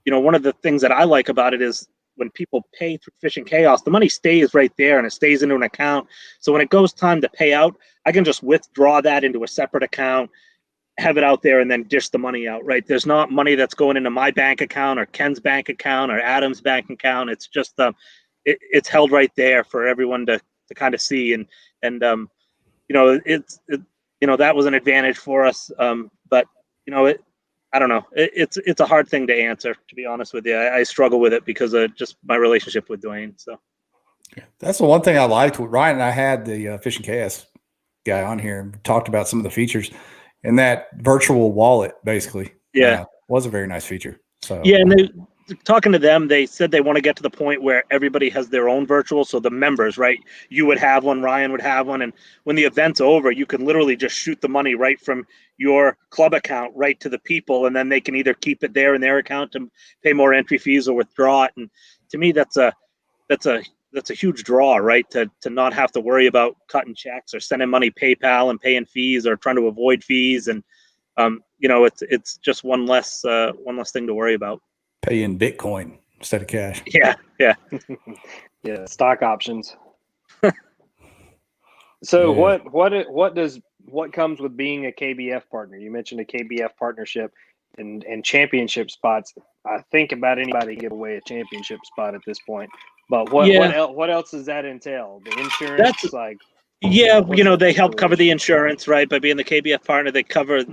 one of the things that I like about it is when people pay through Fishing Chaos, the money stays right there and it stays into an account. So when it goes time to pay out, I can just withdraw that into a separate account, have it out there, and then dish the money out, right? There's not money that's going into my bank account or Ken's bank account or Adam's bank account. It's just it's held right there for everyone to kind of see, and that was an advantage for us. But I don't know. It's a hard thing to answer, to be honest with you. I struggle with it because of just my relationship with Dwayne. So that's the one thing I liked. Ryan and I had the Fishing Chaos guy on here and talked about some of the features. And that virtual wallet, basically, was a very nice feature. So and talking to them, they said they want to get to the point where everybody has their own virtual. So the members, right? You would have one, Ryan would have one, and when the event's over, you can literally just shoot the money right from your club account right to the people, and then they can either keep it there in their account to pay more entry fees or withdraw it. And to me, that's a huge draw, right? To not have to worry about cutting checks or sending money PayPal and paying fees or trying to avoid fees. And, it's just one less thing to worry about. Pay in Bitcoin instead of cash. Yeah. Yeah. Yeah. Stock options. So what comes with being a KBF partner? You mentioned a KBF partnership and championship spots. I think about anybody give away a championship spot at this point. But what else does that entail? The insurance, they help cover the insurance, right? By being the KBF partner, they cover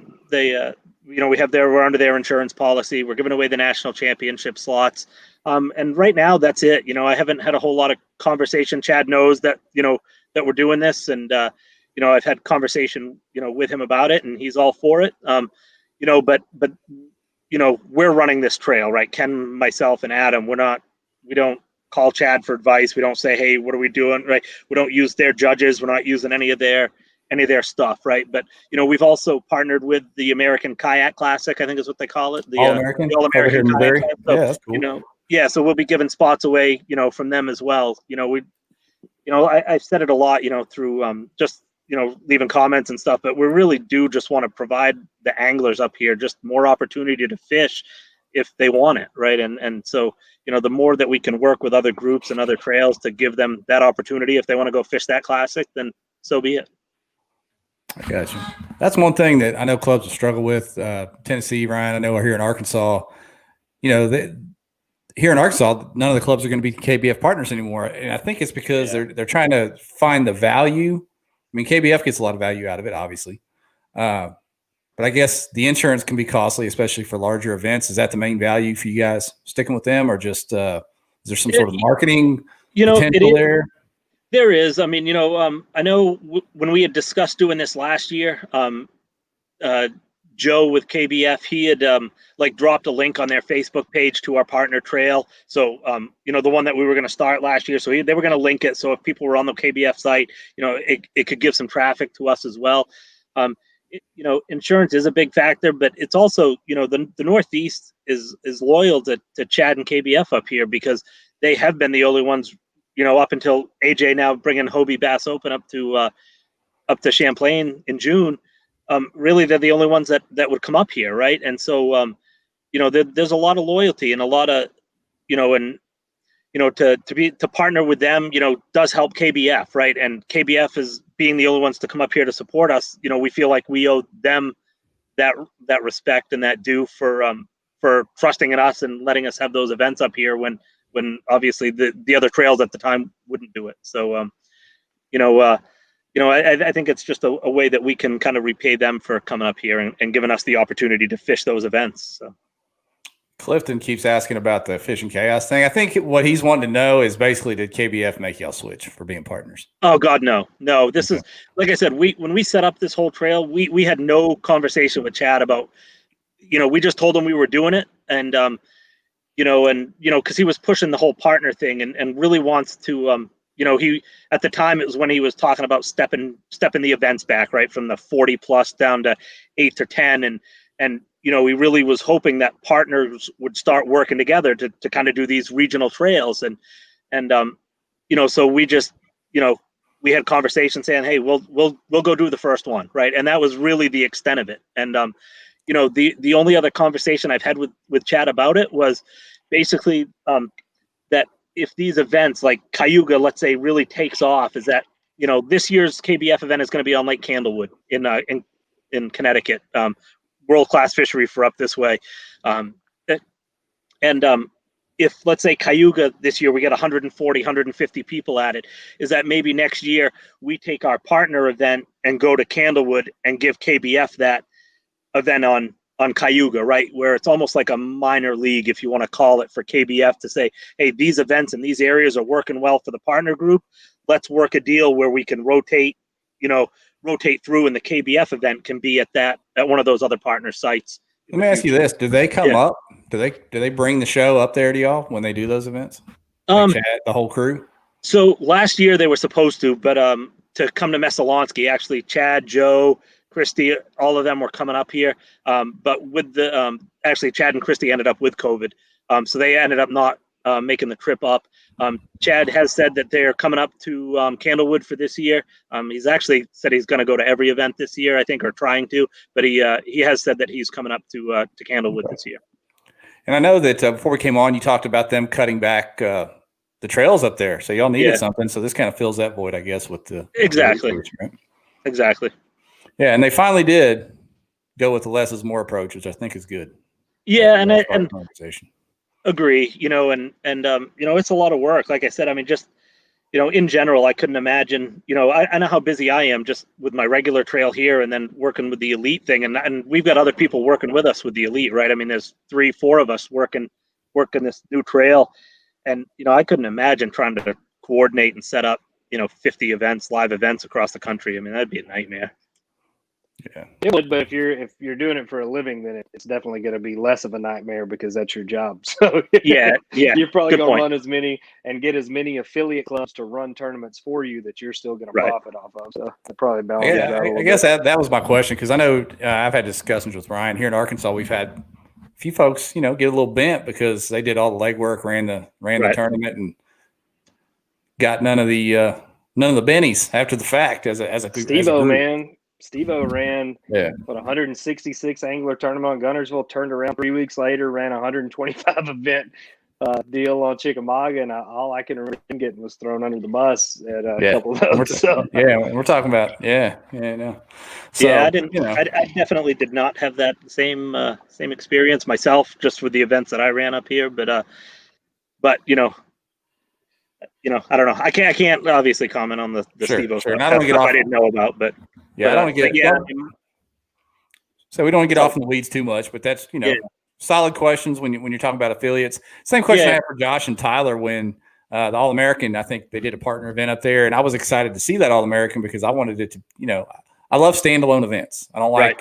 we're under their insurance policy. We're giving away the national championship slots. And right now that's it. I haven't had a whole lot of conversation. Chad knows that, that we're doing this, and I've had conversation, with him about it, and he's all for it. But we're running this trail, right? Ken, myself, and Adam. We don't call Chad for advice. We don't say, hey, what are we doing? Right. We don't use their judges. We're not using any of their stuff. Right. But, we've also partnered with the American Kayak Classic, I think is what they call it. The All-American Kayak. So, yeah, that's cool. So we'll be giving spots away, from them as well. I've said it a lot, through just, leaving comments and stuff, but we really do just want to provide the anglers up here just more opportunity to fish if they want it. Right. And so, the more that we can work with other groups and other trails to give them that opportunity, if they want to go fish that classic, then so be it. I got you. That's one thing that I know clubs will struggle with. Tennessee, Ryan, I know here in Arkansas, here in Arkansas, none of the clubs are going to be KBF partners anymore. And I think it's because they're trying to find the value. I mean, KBF gets a lot of value out of it, obviously. But I guess the insurance can be costly, especially for larger events. Is that the main value for you guys sticking with them, or just is there some sort of marketing potential there? There is. I mean, I know when we had discussed doing this last year, Joe with KBF, he had dropped a link on their Facebook page to our partner trail. So, the one that we were going to start last year. So they were going to link it. So if people were on the KBF site, it could give some traffic to us as well. Insurance is a big factor, but it's also, the Northeast is loyal to Chad and KBF up here because they have been the only ones, up until AJ now bringing Hobie Bass Open up to Champlain in June. Really, they're the only ones that would come up here, right? And so, there's a lot of loyalty and a lot of, to partner with them, does help KBF, right? And KBF is being the only ones to come up here to support us. We feel like we owe them that respect and that due for trusting in us and letting us have those events up here when obviously the other trails at the time wouldn't do it. So, I think it's just a way that we can kind of repay them for coming up here and giving us the opportunity to fish those events. So. Clifton keeps asking about the Fishing Chaos thing. I think what he's wanting to know is basically, did KBF make y'all switch for being partners? Oh God, no. This is, like I said, when we set up this whole trail, we had no conversation with Chad about, we just told him we were doing it, and because he was pushing the whole partner thing and really wants to, he at the time it was when he was talking about stepping the events back, right, from the 40 plus down to 8 or 10, and we really was hoping that partners would start working together to kind of do these regional trails. And so we just, we had conversations saying, hey, we'll go do the first one. Right. And that was really the extent of it. And, the only other conversation I've had with Chad about it was basically that if these events like Cayuga, let's say, really takes off, is that, this year's KBF event is going to be on Lake Candlewood in Connecticut, world-class fishery for up this way. If, let's say, Cayuga this year, we get 140, 150 people at it, is that maybe next year we take our partner event and go to Candlewood and give KBF that event on Cayuga, right? Where it's almost like a minor league, if you want to call it, for KBF to say, hey, these events in these areas are working well for the partner group. Let's work a deal where we can rotate through, and the KBF event can be at one of those other partner sites. Let me ask you this: do they come up? Do they bring the show up there to y'all when they do those events? Like Chad, the whole crew. So last year they were supposed to, but to come to Messalonsky, actually, Chad, Joe, Christy, all of them were coming up here. But with the actually, Chad and Christy ended up with COVID, so they ended up not making the trip up. Chad has said that they're coming up to Candlewood for this year. He's actually said he's going to go to every event this year, I think, or trying to. But he has said that he's coming up to Candlewood this year. And I know that before we came on, you talked about them cutting back the trails up there. So y'all needed something. So this kind of fills that void, I guess, with the exactly. Right? Exactly. Yeah, and they finally did go with the less is more approach, which I think is good. Yeah, and conversation. Agree, and it's a lot of work. Like I said, I mean, just, in general, I couldn't imagine, I know how busy I am just with my regular trail here and then working with the Elite thing. And we've got other people working with us with the Elite, right? I mean, there's 3-4 of us working this new trail. And, I couldn't imagine trying to coordinate and set up, 50 events, live events across the country. I mean, that'd be a nightmare. Yeah, it would, but if you're doing it for a living, then it's definitely going to be less of a nightmare because that's your job. So yeah, you're probably going to run as many and get as many affiliate clubs to run tournaments for you that you're still going to profit off of. So that probably balances out a little bit. I guess that was my question, because I know I've had discussions with Ryan here in Arkansas. We've had a few folks, get a little bent because they did all the legwork, ran the tournament, and got none of the bennies after the fact as a Steve-O, man. Steve-O ran 166 angler tournament in Guntersville, turned around 3 weeks later, ran 125 event deal on Chickamauga, and all I can remember him getting was thrown under the bus at a couple of those. We're talking about no. So, I didn't. I definitely did not have that same experience myself, just with the events that I ran up here. But I don't know. I can't obviously comment on the Steve-O stuff. I don't get off. I didn't know about, but. Yeah, I don't get. So we don't get off in the weeds too much, but that's solid questions when you're talking about affiliates. Same question I had for Josh and Tyler when the All American. I think they did a partner event up there, and I was excited to see that All American because I wanted it to. I love standalone events. I don't like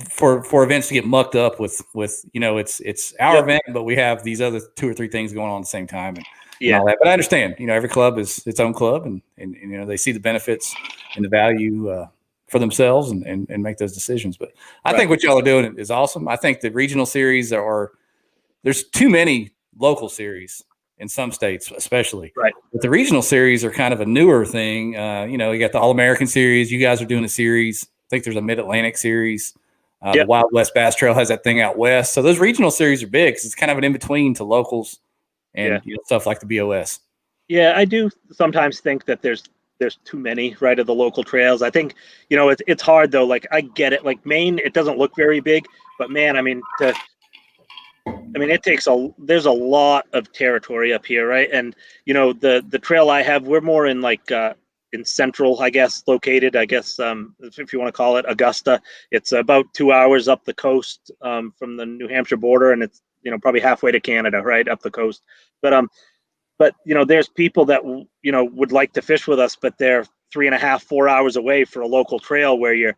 for events to get mucked up with it's our event, but we have these other 2 or 3 things going on at the same time. And all that. But I understand, every club is its own club, and they see the benefits and the value for themselves and make those decisions. But I think what y'all are doing is awesome. I think the regional series there's too many local series in some states, especially. Right. But the regional series are kind of a newer thing. You got the All American series. You guys are doing a series. I think there's a Mid Atlantic series. The Wild West Bass Trail has that thing out west. So those regional series are big because it's kind of an in between to locals. And stuff like the BOS. Yeah, I do sometimes think that there's too many of the local trails. I think it's hard though. Like I get it. Like Maine, it doesn't look very big, but man, I mean, it takes there's a lot of territory up here, right? And the trail I have, we're more in in central, I guess, located. I guess if you want to call it Augusta, it's about 2 hours up the coast from the New Hampshire border, and it's probably halfway to Canada, right up the coast. But there's people that would like to fish with us, but they're 3.5, 4 hours away for a local trail where you're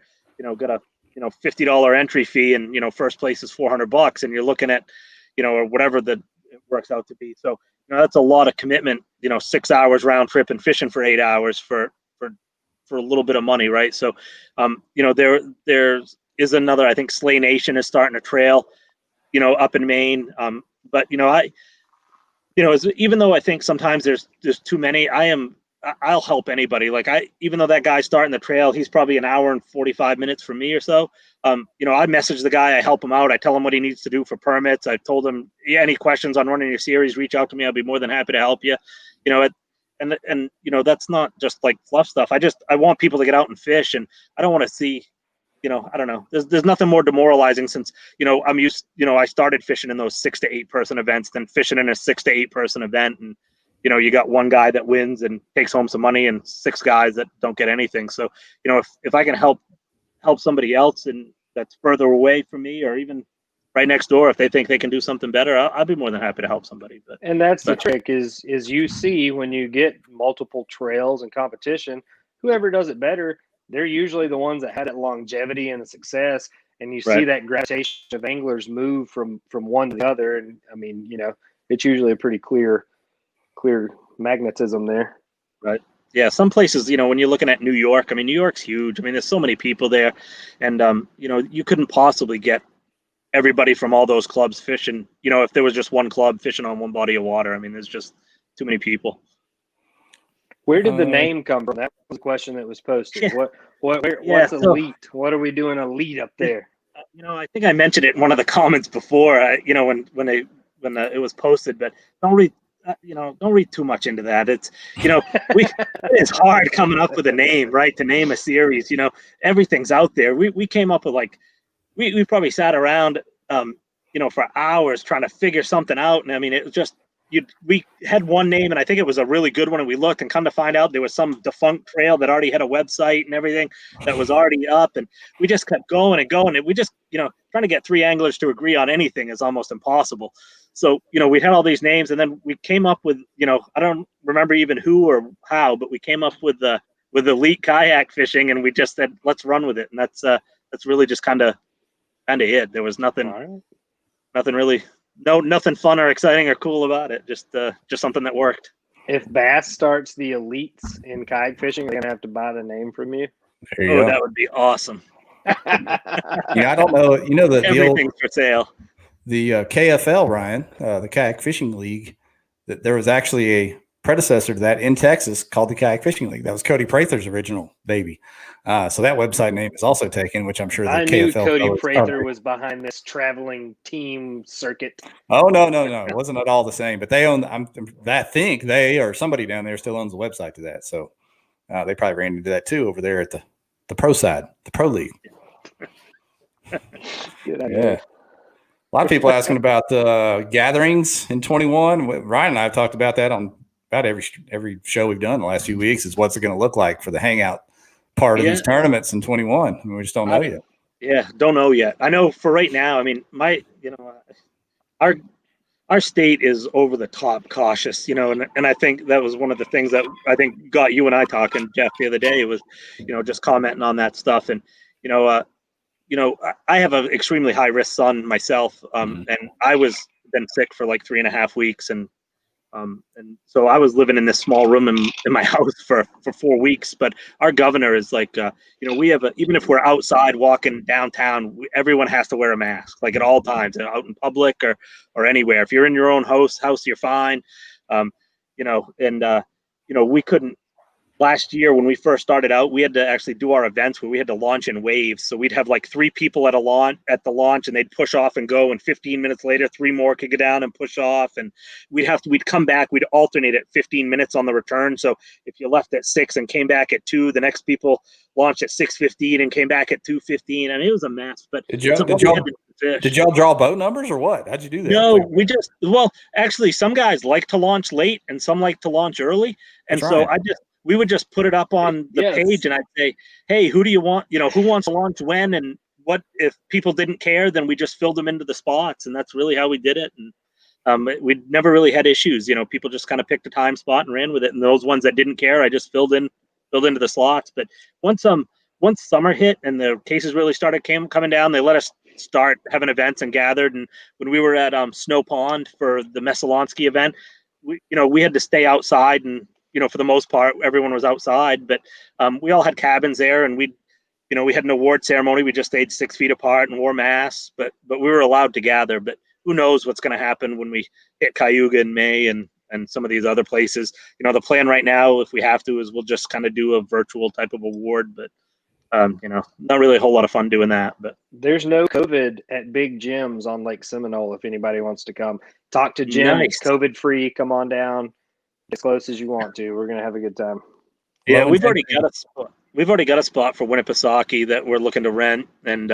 got a $50 entry fee, and first place is $400, and you're looking at or whatever that it works out to be. So that's a lot of commitment. 6 hours round trip and fishing for 8 hours for a little bit of money, right? So there's is another. I think Slay Nation is starting a trail, up in Maine. But even though I think sometimes there's too many, I'll help anybody. Like even though that guy's starting the trail, he's probably an hour and 45 minutes from me or so. I message the guy, I help him out. I tell him what he needs to do for permits. I've told him, any questions on running your series, reach out to me. I'll be more than happy to help you. And that's not just like fluff stuff. I want people to get out and fish, and I don't want to see, I don't know. There's nothing more demoralizing since, I'm used, I started fishing in those 6 to 8 person events than fishing in a 6 to 8 person event. And, you got one guy that wins and takes home some money and 6 guys that don't get anything. So, if I can help somebody else and that's further away from me, or even right next door, if they think they can do something better, I'll be more than happy to help somebody. And that's the trick is you see when you get multiple trails and competition, whoever does it better, they're usually the ones that had it longevity and the success. And you see that gravitation of anglers move from one to the other. And I mean, it's usually a pretty clear magnetism there. Right. Yeah. Some places, when you're looking at New York, I mean, New York's huge. I mean, there's so many people there, and, you couldn't possibly get everybody from all those clubs fishing, if there was just one club fishing on one body of water. I mean, there's just too many people. Where did the name come from? That was a question that was posted. Yeah. What's Elite? What are we doing Elite up there? I think I mentioned it in one of the comments before, when it was posted, but don't read too much into that. It's, it's hard coming up with a name, right? To name a series, everything's out there. We came up with we probably sat around, for hours trying to figure something out. And I mean, it was just, we had one name, and I think it was a really good one. And we looked, and come to find out there was some defunct trail that already had a website and everything that was already up. And we just kept going and going. And we just, trying to get 3 anglers to agree on anything is almost impossible. So, we had all these names, and then we came up with, I don't remember even who or how, but we came up with Elite Kayak Fishing, and we just said, let's run with it. And that's really just kind of it. There was nothing really, nothing fun or exciting or cool about it. Just something that worked. If Bass starts the Elites in kayak fishing, they're gonna have to buy the name from you. There you go. That would be awesome. I don't know. Everything's for sale. The KFL, Ryan, the Kayak Fishing League. That there was actually a predecessor to that in Texas called the Kayak Fishing League. That was Cody Prather's original baby. So that website name is also taken, which I'm sure the KFL. Cody Prather was behind this traveling team circuit. Oh, no. It wasn't at all the same, but they own, I think they or somebody down there still owns the website to that. So they probably ran into that too over there at the pro side, the pro league. Yeah. A lot of people asking about the gatherings in 21. Ryan and I have talked about that on about every show we've done in the last few weeks, is what's it going to look like for the hangout part of these tournaments in 21. We just don't know yet. Yeah, don't know yet. I know for right now, I mean, our state is over the top cautious, and I think that was one of the things that I think got you and I talking, Jeff, the other day, was, just commenting on that stuff. And, I have an extremely high risk son myself. And I was been sick for like 3.5 weeks. And so I was living in this small room in my house for 4 weeks. But our governor is like, we have even if we're outside walking downtown, everyone has to wear a mask, like at all times, out in public or anywhere. If you're in your own house, you're fine. We couldn't. Last year, when we first started out, we had to actually do our events where we had to launch in waves. So we'd have like 3 people at the launch, and they'd push off and go. And 15 minutes later, 3 more could go down and push off. And we'd come back. We'd alternate at 15 minutes on the return. So if you left at 6 and came back at 2, the next people launched at 6:15 and came back at 2:15. And it was a mess. But did y'all draw boat numbers or what? How'd you do that? No, actually, some guys like to launch late and some like to launch early. And so we would just put it up on the page, and I'd say, hey, who do you want? Who wants to launch when? And what if people didn't care, then we just filled them into the spots. And that's really how we did it. And we never really had issues. People just kind of picked a time spot and ran with it. And those ones that didn't care, I just filled into the slots. But once summer hit and the cases really started coming down, they let us start having events and gathered. And when we were at Snow Pond for the Messalonsky event, we had to stay outside, and for the most part, everyone was outside, but we all had cabins there, and we'd we had an award ceremony. We just stayed 6 feet apart and wore masks, but we were allowed to gather. But who knows what's going to happen when we hit Cayuga in May and some of these other places. The plan right now, if we have to, is we'll just kind of do a virtual type of award, but not really a whole lot of fun doing that. But there's no COVID at big gyms on Lake Seminole. If anybody wants to come, talk to Jim. Nice. It's COVID free. Come on down as close as you want to. We're gonna have a good time. Yeah, we've already got a spot. We've already got a spot for Winnipesaukee that we're looking to rent, and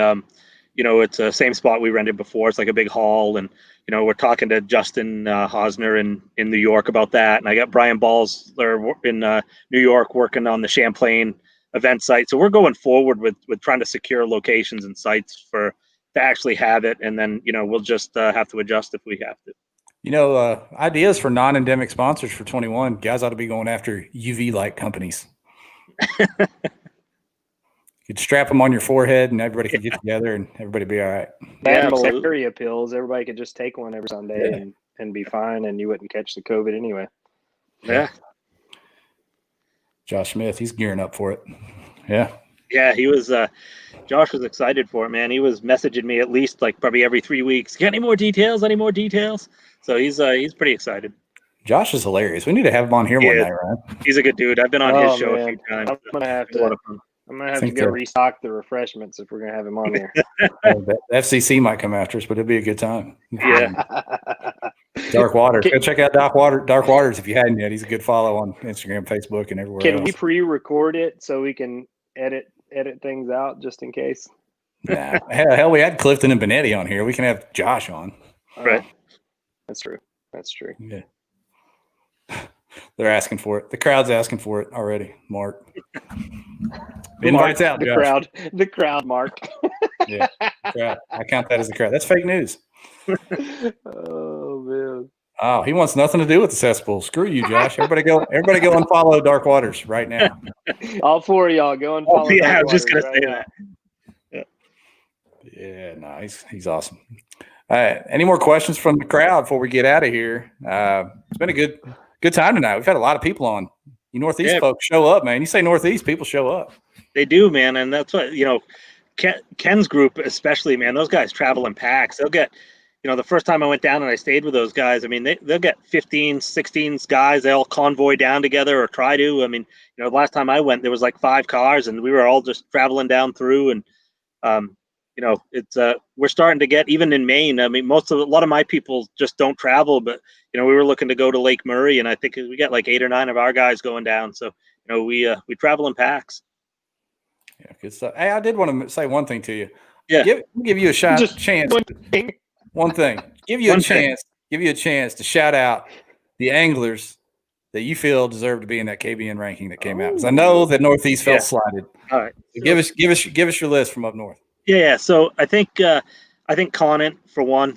it's the same spot we rented before. It's like a big hall, and we're talking to Justin Hosner in New York about that, and I got Brian Balsler in New York working on the Champlain event site. So we're going forward with trying to secure locations and sites to actually have it, and then we'll just have to adjust if we have to. Ideas for non-endemic sponsors for 21. Guys ought to be going after UV light companies. You'd strap them on your forehead and everybody could get together and everybody be all right. Bad malaria pills. Everybody could just take one every Sunday and be fine, and you wouldn't catch the COVID anyway. Yeah. Josh Smith, he's gearing up for it. Yeah. Yeah, he was Josh was excited for it, man. He was messaging me at least like probably every 3 weeks. Got any more details? Any more details? So he's pretty excited. Josh is hilarious. We need to have him on here one night, right? He's a good dude. I've been on his show a few times. I'm gonna have to go restock the refreshments if we're gonna have him on here. The FCC might come after us, but it'd be a good time. Yeah. Dark Waters. Go check out Dark Waters if you hadn't yet. He's a good follow on Instagram, Facebook, and everywhere else. Can we pre-record it so we can edit things out just in case? Nah. Hell, we had Clifton and Benetti on here. We can have Josh on. Right. That's true. Yeah. They're asking for it. The crowd's asking for it already, Mark. Invites out, Josh. The crowd, Mark. Yeah, the crowd. I count that as the crowd. That's fake news. Oh, man. Oh, he wants nothing to do with the cesspool. Screw you, Josh. Everybody go and follow Dark Waters right now. All four of y'all go and follow. Yeah, I was just going to say that. Yeah, no, he's awesome. All right. Any more questions from the crowd before we get out of here? It's been a good time tonight. We've had a lot of people on. You Northeast folks show up, man. You say Northeast, people show up. They do, man. And that's what, Ken's group especially, man, those guys travel in packs. They'll get, the first time I went down and I stayed with those guys, I mean, they'll get 15, 16 guys. They all convoy down together or try to. I mean, the last time I went, there was like 5 cars and we were all just traveling down through. And, it's we're starting to get, even in Maine, I mean, a lot of my people just don't travel, but, we were looking to go to Lake Murray, and I think we got like 8 or 9 of our guys going down. So, we travel in packs. Yeah, good stuff. Hey, I did want to say one thing to you. Yeah. Give you a chance. One thing. Give you a chance to shout out the anglers that you feel deserve to be in that KBN ranking that came out. Because I know that Northeast felt slighted. All right. So give us your list from up north. Yeah. So I think Conant for one.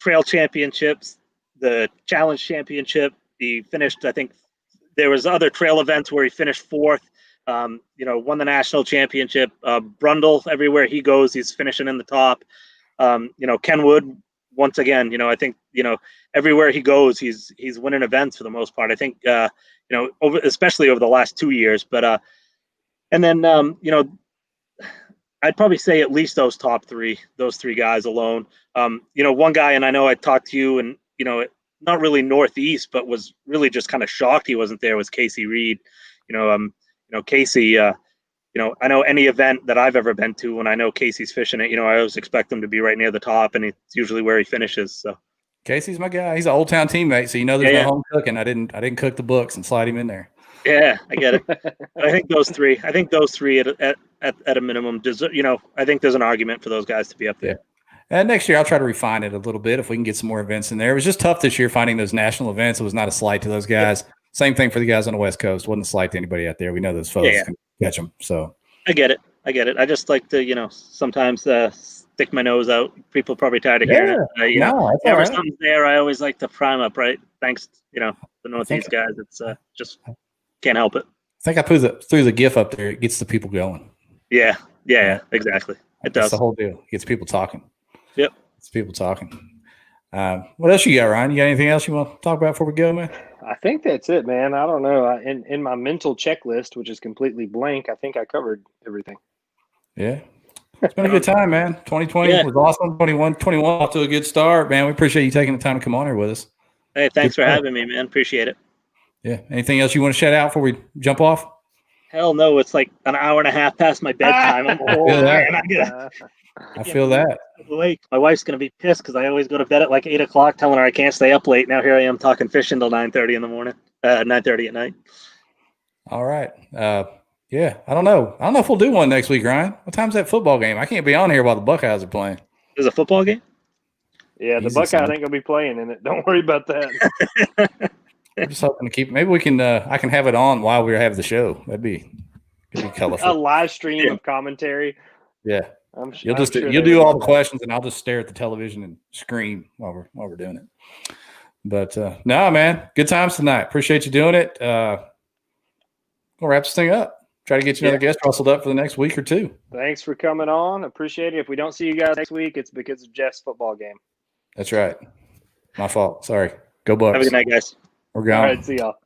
Trail championships, the challenge championship. He finished. I think there was other trail events where he finished 4th. Won the national championship. Brundle, everywhere he goes, he's finishing in the top. Ken Wood, once again, I think, everywhere he goes, he's winning events for the most part. I think, especially over the last 2 years. But and then, I'd probably say at least those those 3 guys alone. One guy, and I know I talked to you, and not really Northeast, but was really just kind of shocked he wasn't there, was Casey Reed. Casey, I know any event that I've ever been to, when I know Casey's fishing it, I always expect him to be right near the top, and it's usually where he finishes. So Casey's my guy. He's an Old Town teammate, so there's no home cooking. I didn't cook the books and slide him in there. Yeah, I get it. I think those three at a minimum deserve. I think there's an argument for those guys to be up there. Yeah. And next year, I'll try to refine it a little bit if we can get some more events in there. It was just tough this year finding those national events. It was not a slight to those guys. Yeah. Same thing for the guys on the West Coast. Wasn't a slight to anybody out there. We know those folks can catch them. So I get it. I just like to, sometimes stick my nose out. People probably tired of hearing it. Whenever something's there, I always like to prime up, right? Thanks, the Northeast guys. It's just can't help it. I think I threw the GIF up there. It gets the people going. Yeah, exactly. It does. That's the whole deal. It gets people talking. Yep. It's people talking. What else you got, Ryan? You got anything else you want to talk about before we go, man? I think that's it, man. I don't know. In my mental checklist, which is completely blank, I think I covered everything. Yeah. It's been a good time, man. 2020 was awesome. 21 off to a good start, man. We appreciate you taking the time to come on here with us. Hey, thanks for having me, man. Appreciate it. Yeah. Anything else you want to shout out before we jump off? Hell no. It's like an hour and a half past my bedtime. I'm I feel that. Awake. My wife's going to be pissed because I always go to bed at like 8 o'clock telling her I can't stay up late. Now here I am talking fishing till 9:30 in the morning, 9:30 at night. All right. Yeah, I don't know. I don't know if we'll do one next week, Ryan. What time's that football game? I can't be on here while the Buckeyes are playing. There's a football game? Yeah, the Buckeyes ain't gonna be playing in it. Don't worry about that. I'm just hoping to keep. Maybe we can. I can have it on while we have the show. Could be colorful. A live stream of commentary. Yeah, you'll sure do all the questions, and I'll just stare at the television and scream while we're doing it. But no, man, good times tonight. Appreciate you doing it. We'll wrap this thing up. Try to get you another guest rustled up for the next week or two. Thanks for coming on. Appreciate it. If we don't see you guys next week, it's because of Jeff's football game. That's right. My fault. Sorry. Go Bucks. Have a good night, guys. We're gone. All right, see y'all.